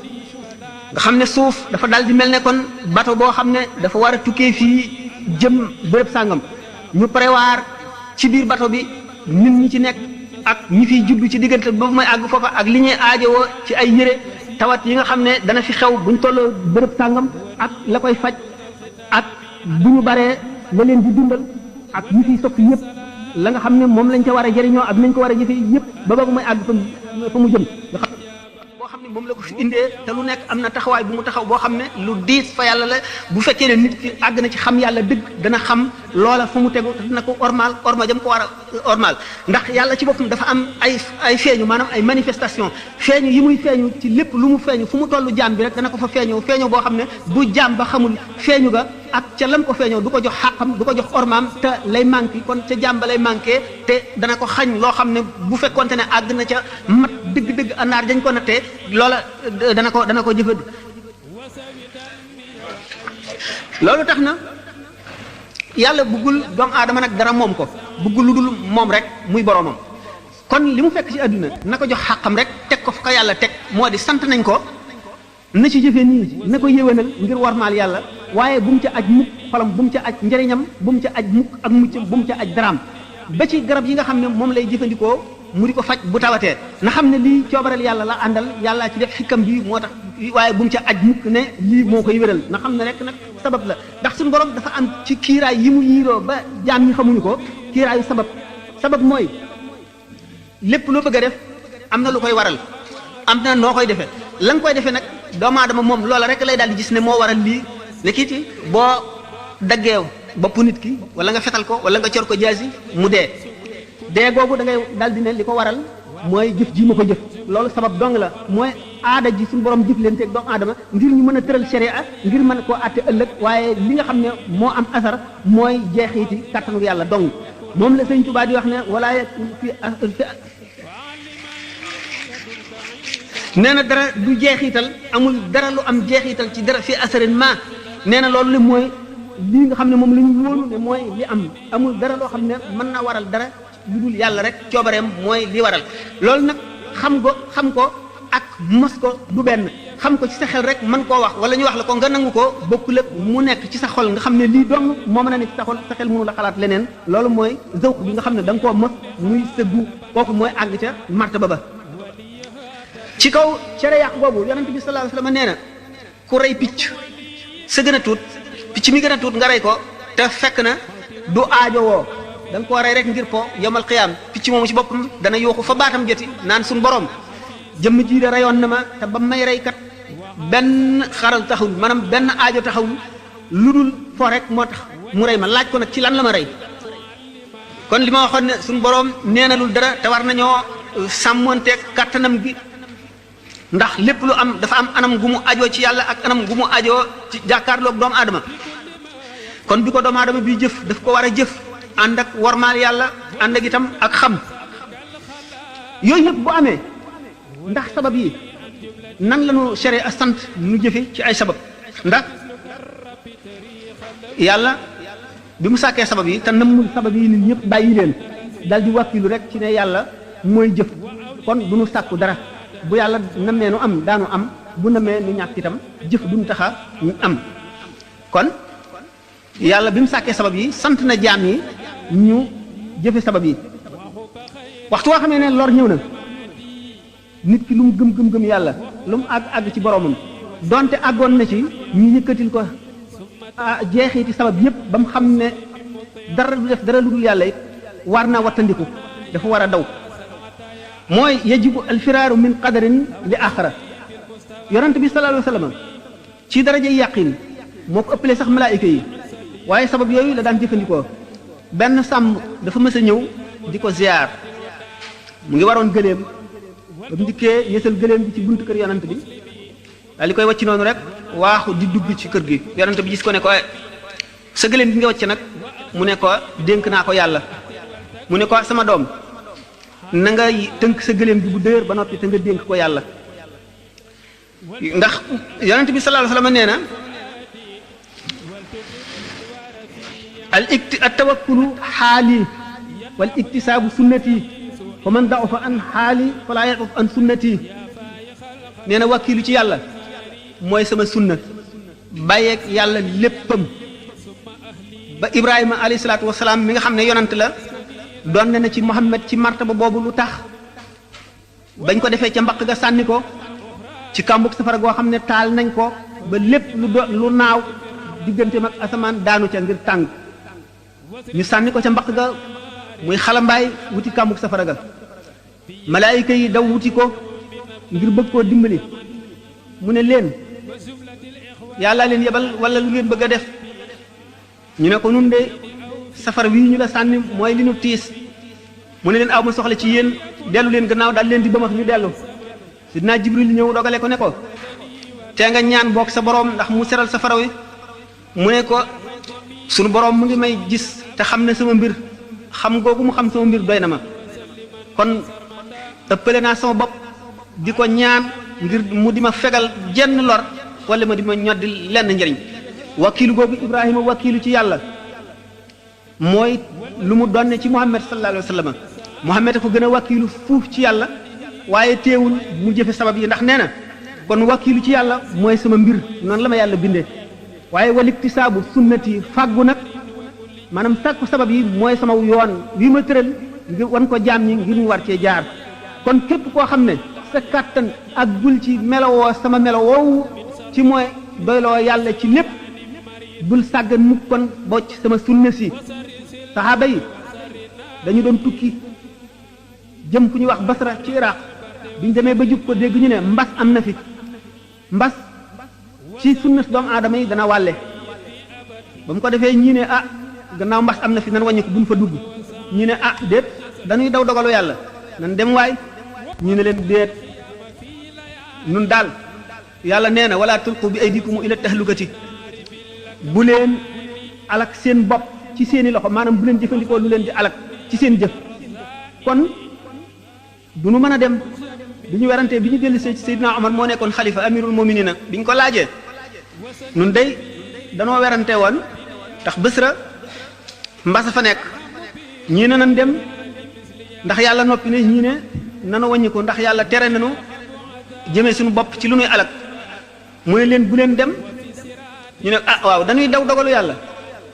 nga xam ne suuf dafa dal di mel ne kon bato boo xam ne dafa war a tukkee fii jëm béréb sàngam ñu prévoir ci biir bato bi nit ñi ci nekk ak ñi fiy juddu ci diggante ba may àgg foofa ak li ñuy aajowoo ci ay yére tawat yi nga xam ne dana fi xew buñ tolloo béréb sàngam ak la koy faj ak bu ñu baree la leen di dundal ak ñi fiy soppi yëpp la nga xam ne moom lañ ca war a jëriñoo ak nañ ko war a jëfee yëpp ba ba may àgg fa mu jëm nga xam boo xam ne moom la ko fi indee te lu nekk am na taxawaay bu mu taxaw boo xam ne lu diis fa yàlla la bu fekkee ne nit ki àgg na ci xam yàlla dëgg dana xam loola fu mu tegu te dina ko orma jëm ko war a ormal ndax yàlla ci boppam dafa am ay feeñu maanaam ay manifestation feeñu yi muy feeñu ci lépp lu mu feeñu fu mu tollu jaam bi rek dana ko fa feeñoo boo xam ne bu jaam ba xamul feeñu ga ak ca lam ko feeñoo du ko jox xàqam du ko jox ormaam te lay manqué kon ca jaam ba lay manqué te dana ko xañ loo xam ne bu fekkonte ne àgg na ca mat dëgg-dëgg àndaar dañ ko nattee loola dana ko jëfand loolu tax na yàlla bëggul doomu aadama nag dara moom ko bëggul lu dul moom rek muy boromam kon li mu fekk ci àdduna na ko jox xàqam rek teg ko fa ko yàlla teg moo di sant nañ ko na ci jëfe nii na ko yéwénal ngir warmaal yàlla waaye bu mu ca aj mukk xolam bu mu ca aj njëriñam bu mu ca aj mukk ak muccam bu mu ca aj daraam ba ci garab yi nga xam ne moom lay jëfandikoo mu di ko faj bu tawatee na xam ne lii coobareel yàlla la àndal yàllaa ci def xikam bi moo tax waaye bu mu ca aj mukk ne lii moo koy wéral na xam ne rek nag sabab la ndax suñu borom dafa am ci kiiraay yi mu yiiroo ba jaam ñi xamuñu ko kiiraayu sabab mooy lépp loo bëgg a def am na lu koy waral am na noo koy defee la nga koy defee nag doomu aadama moom loola rek lay daal di gis ne moo waral lii ne kii ci boo daggeew bopp nit ki wala nga fetal ko wala nga cor ko jaasi mu dee googu da ngay daal di ne li ko waral mooy jëf ji ma ko jëf loolu sabab dong la mooy aada ji suñu borom jëf leen teeg doomu aadama ngir ñu mën a tëral sharia ngir mën koo àtte ëllëg waaye li nga xam ne moo am asar mooy jeexiiti kàttanu yàlla dong moom la sëñ Tuubaa di wax ne wala fi nee na dara du jeexital amul dara lu am jeexital ci dara fi asarin ma nee na loolu le mooy lii nga xam ne moom la ñu wóolu ne mooy li am amul dara loo xam ne mën na waral dara lu dul yàlla rek coobareem mooy li waral loolu nag xam ko ak mos ko du benn xam ko ci sa xel rek mën koo wax wala ñu wax la ko nga nangu ko bokkul ak mu nekk ci sa xol nga xam ne lii dong moo mën a nekk ci sa xol sa xel mënu la xalaat leneen loolu mooy zawq bi nga xam ne da nga koo mos muy sëggu kooku mooy àgg ca martaba ba ci kaw cere yàq boobu yonent bi sallallahu alayhi wasallam nee na ku rey picc sa gën a tuut
picc mi gën a tuut nga rey ko te fekk na du aajowoo da nga koo rey rek ngir po yomal xiyaam picc moomu ci boppam dana yooxu fa baatam joti naan suñ borom jëmm ji de reyoon na ma te ba may rey kat benn xaral taxul maanaam benn aajo taxawul lu dul fo rek moo tax mu rey ma laaj ko nag ci lan la ma rey kon li ma waxoon ne suñ borom neenalul dara te war nañoo sàmmonteeg kàttanam gi ndax lépp lu am dafa am anam gu mu ajoo ci yàlla ak anam gu mu ajoo ci jàkkaarloog doomu aadama kon bi ko doomu aadama bi jëf daf ko war a jëf ànd ak wormaal yàlla ànd ak itam ak xam yooyu yëpp bu amee ndax sabab yi nan la ñu sere a sant nu jëfe ci ay sabab ndax yàlla bi mu sàkkee sabab yi te nammul sabab yi nit ñëpp bàyyi leen dal di wàkkilu rek ci ne yàlla mooy jëf kon du nu sàkku dara bu yàlla namee nu am daanu am bu namee nu ñàkk itam jëf duñu taxa ñu am kon yàlla bi mu sàkkee sabab yi sant na jaam yi ñu jëfe sabab yi waxtu woo xamee ne lor ñëw na nit ki lu mu gëm yàlla lu mu àgg ci boromam donte àggoon na ci ñu yëkkatil ko jeexiti sabab yépp ba mu xam ne dara du def dara lu dul yàlla it war naa wattandiku dafa war a daw mooy yajibu alfiraaru min qadarin li axara yonent bi sallallahu alayhi wa sallam ci daraja yàqin moo ko ëppalee sax malaayika yi waaye sabab yooyu la daan jëfandikoo benn sàmm dafa mës a ñëw di ko ziar mu ngi waroon gëléem ba mu dikkee yësal gëléem bi ci buntu kër yonent bi daal di koy wàcc noonu rek waaxu di dugg ci kër gi yonent bi gis ko ne ko sa gëléem bi nga wàcc nag mu ne ko dénk naa ko yàlla mu ne ko sama doom na nga tënk sa gëléem bi bu dëër ba noppi te nga dénk ko yàlla ndax yonent bi sallallahu alayhi wa sallam nee na al tawakkulu xaali wal iktisaabu sunnati fa man da'ufa an xaali fala yaquf an sunnati nee na wakkilu ci yàlla mooy sama sunna bàyyeeg yàlla léppam ba Ibrahima alayhi salaatu wasalaam mi nga xam ne yonant la doon na ci Muhammad ci martaba boobu lu tax bañ ko defee ca mbaq ga sànni ko ci kàmbug safara goo xam ne taal nañ ko ba lépp lu naaw digganteem ak asamaan daanu ca ngir tàng ñu sànni ko ca mbaq ga muy xalambaay wuti kàmbug safara ga malaayika yi daw wuti ko ngir bëgg koo dimbali mu ne leen yàlla leen yebal wala lu ngeen bëgg a def ñu ne ko nun de safara wii ñu la sànni mooy li ñu tiis mu ne leen aw ma soxla ci yéen dellu leen gannaaw daal leen di bëmax ñu dellu sidna Jibril ñëw dogale ko ne ko tee nga ñaan boog sa boroom ndax mu seral safara wi mu ne ko sunu boroom mu ngi may gis te xam ne sama mbir xam googu mu xam sama mbir doy na ma kon ëppale naa sama bopp di ko ñaan ngir mu di ma fegal jenn lor wala ma di ma ñoddi lenn njëriñ wakiilu googu Ibrahima wakiilu ci yàlla mooy lu mu donne ci Muhammad sallallahu alayhi wa sallam Muhammad ko gën a wakiilu fuuf ci yàlla waaye teewul mu jëfe sabab yi ndax nee na kon wakiilu ci yàlla mooy sama mbir noonu la ma yàlla bindee waaye waliktisaabu sunnati fàggu nag maanaam sàkku sabab yi mooy sama yoon wi ma tëral ngir wan ko jaam ñi ngir ñu war cee jaar kon képp koo xam ne sa kàttan ak bul ci melowoo sama melo woowu ci mooy doyloo yàlla ci lépp bul sàggan mukk kon bocc sama sunna si saxaaba yi dañu doon tukki jëm ku ñuy wax Basra ci Iraq biñ demee ba jub ko dégg ñu ne mbas am na fi mbas ci sunna si doomu aadama yi dana wàlle ba mu ko defee ñii ne ah gannaaw mbas am na fi nan wàññi ko buñ fa dugg ñii ne ah déet dañuy daw dogalu yàlla nan dem waay ñii ne leen déet nun daal yàlla nee na wala tulqu bi aydikum ila tahlukati bu leen alak seen bopp ci seeni loxo maanaam bu leen jëfandikoo lu leen di alak ci seen jëf kon du nu mën a dem bi ñu werantee bi ñu dellu see ci Seydina Omar moo nekkoon xalifa amirul muminina bi ñu ko laajee nun day danoo werante woon ndax Basra mbasa fa nekk ñii ne nan dem ndax yàlla noppi ne ñii ne nanu wàññi ko ndax yàlla tere nanu jëmee suñu bopp ci lu nuy alak mu ne leen bu leen dem ñu ne ah waaw dañuy daw dogalu yàlla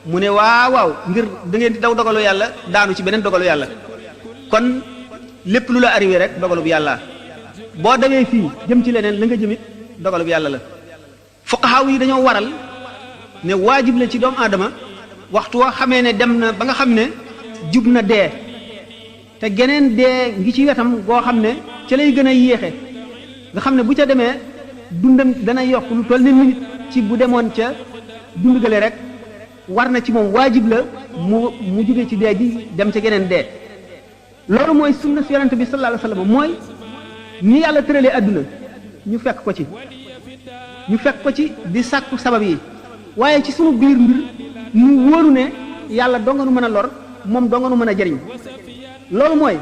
mu ne waaw ngir da ngeen di daw dogalu yàlla daanu ci beneen dogalu yàlla kon lépp lu la arrivé rek dogalu bu yàlla boo dawee fii jëm ci leneen la nga jëmit dogalu bu yàlla la fuqahaa yi dañoo waral ne waajib la ci doomu aadama waxtu woo xamee ne dem na ba nga xam ne jub na dee te geneen dee ngi ci wetam goo xam ne ca lay gën a yéexe nga xam ne bu ca demee dundam dana yokk lu toll ni minute ci bu demoon ca dund gale rek war na ci moom waajib la mu jóge ci dee gi dem ca geneen dee loolu mooy sunna si yonente bi sallallahu alayhi wasallam mooy ni yàlla tëralee adduna ñu fekk ko ci di sàkku sabab yi waaye ci sunu biir mbir ñu wóolu ne yàlla doo nga nu mën a lor moom doo nga nu mën a jariñ loolu mooy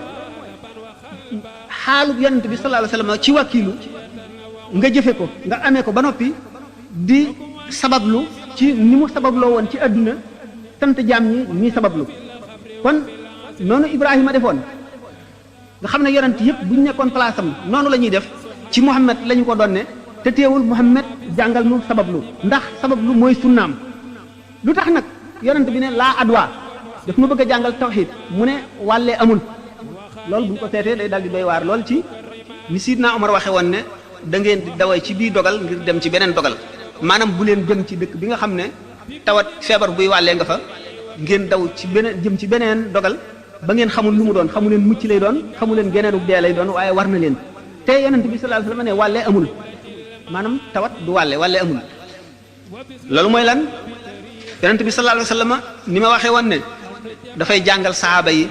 xaalub yonente bi sallallahu alayhi wasallam ci wàkkiilu nga jëfe ko nga amee ko ba noppi di sabablu ci ni mu sababloo woon ci adduna sant jaam ñi ñuy sabablu kon noonu Ibrahima defoon nga xam ne yonent yëpp bu ñu nekkoon place am noonu la ñuy def ci Muhammad la ñu ko donne te teewul Muhammad jàngal nu sabablu ndax sabablu mooy sunnaam lu tax nag yonent bi ne laa adwa daf ma bëgg a jàngal tawxiid mu ne wàllee amul loolu bu ñu ko seetee day daal di doy waar lool ci ni Sidna Omar waxe woon ne da ngeen di daway ci bii dogal ngir dem ci beneen dogal maanaam bu leen jëm ci dëkk bi nga xam ne tawat feebar buy wàllee nga fa ngeen daw ci beneen jëm ci beneen dogal ba ngeen xamul lu mu doon xamu leen mucc lay doon xamu leen geneenu dee lay doon waaye war na leen te yonent bi sallallahu alayhi wasallam ne wàllee amul maanaam tawat du wàllee amul loolu mooy lan yonent bi sallallahu alayhi wasallam ni ma waxee woon ne dafay jàngal sahaaba yi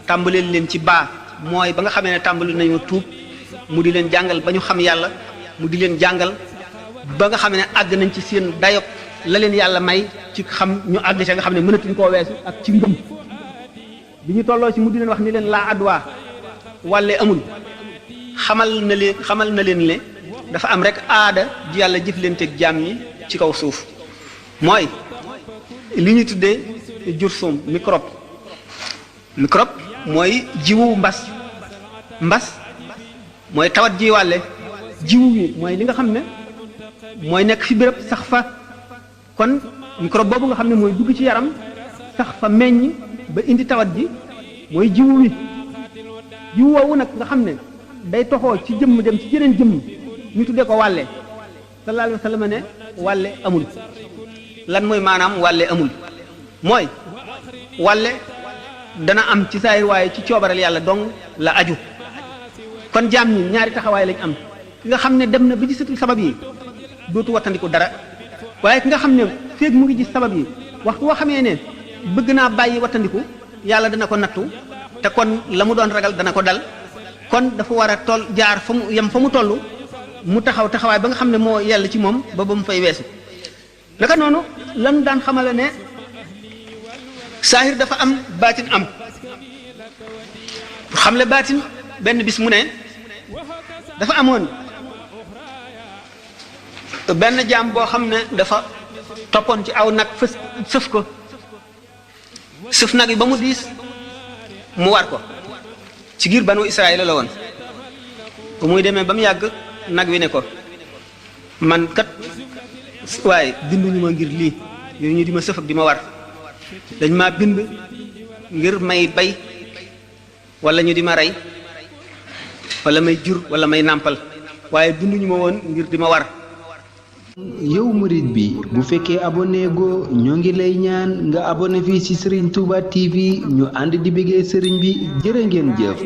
tàmbaleel leen ci baa mooy ba nga xamee ne tàmbali nañu tuub mu di leen jàngal ba ñu xam yàlla mu di leen jàngal ba nga xam ne àgg nañ ci seen dayob la leen yàlla may ci xam ñu àgg ci nga xam ne mënatuñ koo weesu ak ci ngëm bi ñu tolloo ci mu di leen wax ni leen laa adwa wàlle amul xamal na leen ne dafa am rek aada ji yàlla jëflanteeg jaam ñi ci kaw suuf mooy li ñu tuddee jursum microbe mooy jiwu mbas mooy tawat ji wàlle jiwu yi mooy li nga xam ne mooy nekk fi béréb sax fa kon microbe boobu nga xam ne mooy dugg ci yaram sax fa meññ ba indi tawat ji mooy jiwu wi jiwu woowu nag nga xam ne day toxoo ci jëmm dem ci jeneen jëmm ñu tuddee ko wàlle sallallahu alayhi wa sallam ne wàlle amul lan mooy maanaam wàlle amul mooy wàlle dana am ci saayir waaye ci coobareel yàlla dong la aju kon jaam ñi ñaari taxawaay lañ am ki nga xam ne dem na ba gisatul sabab yi dootu wattandiku dara waaye ki nga xam ne feeg mu ngi gis sabab yi waxtu woo xamee ne bëgg naa bàyyi wattandiku yàlla dana ko nattu te kon la mu doon ragal dana ko dal kon dafa war a toll jaar fa mu yem fa mu toll mu taxawaay ba nga xam ne moo yell ci moom ba mu fay weesu naka noonu lan daan xamale ne saahir dafa am baatin am pour xamle baatin benn bis mu ne dafa amoon benn jaam boo xam ne dafa toppoon ci aw nag sëf ko sëf nag yi ba mu diis mu war ko ci giir banu Israël la woon bu muy demee ba mu yàgg nag wi ne ko man kat waaye binduñu ma ngir lii yooyu ñu di ma sëf ak di ma war dañ maa bind ngir may bay wala ñu di ma rey wala may jur wala may nàmpal waaye binduñu ma woon ngir di ma war.
yow murid bi bu fekkee abonné goo ñoo ngi lay ñaan nga abonné fii ci Serigne Touba TV ñu ànd di bëggee Serigne bi jërë ngeen jëf.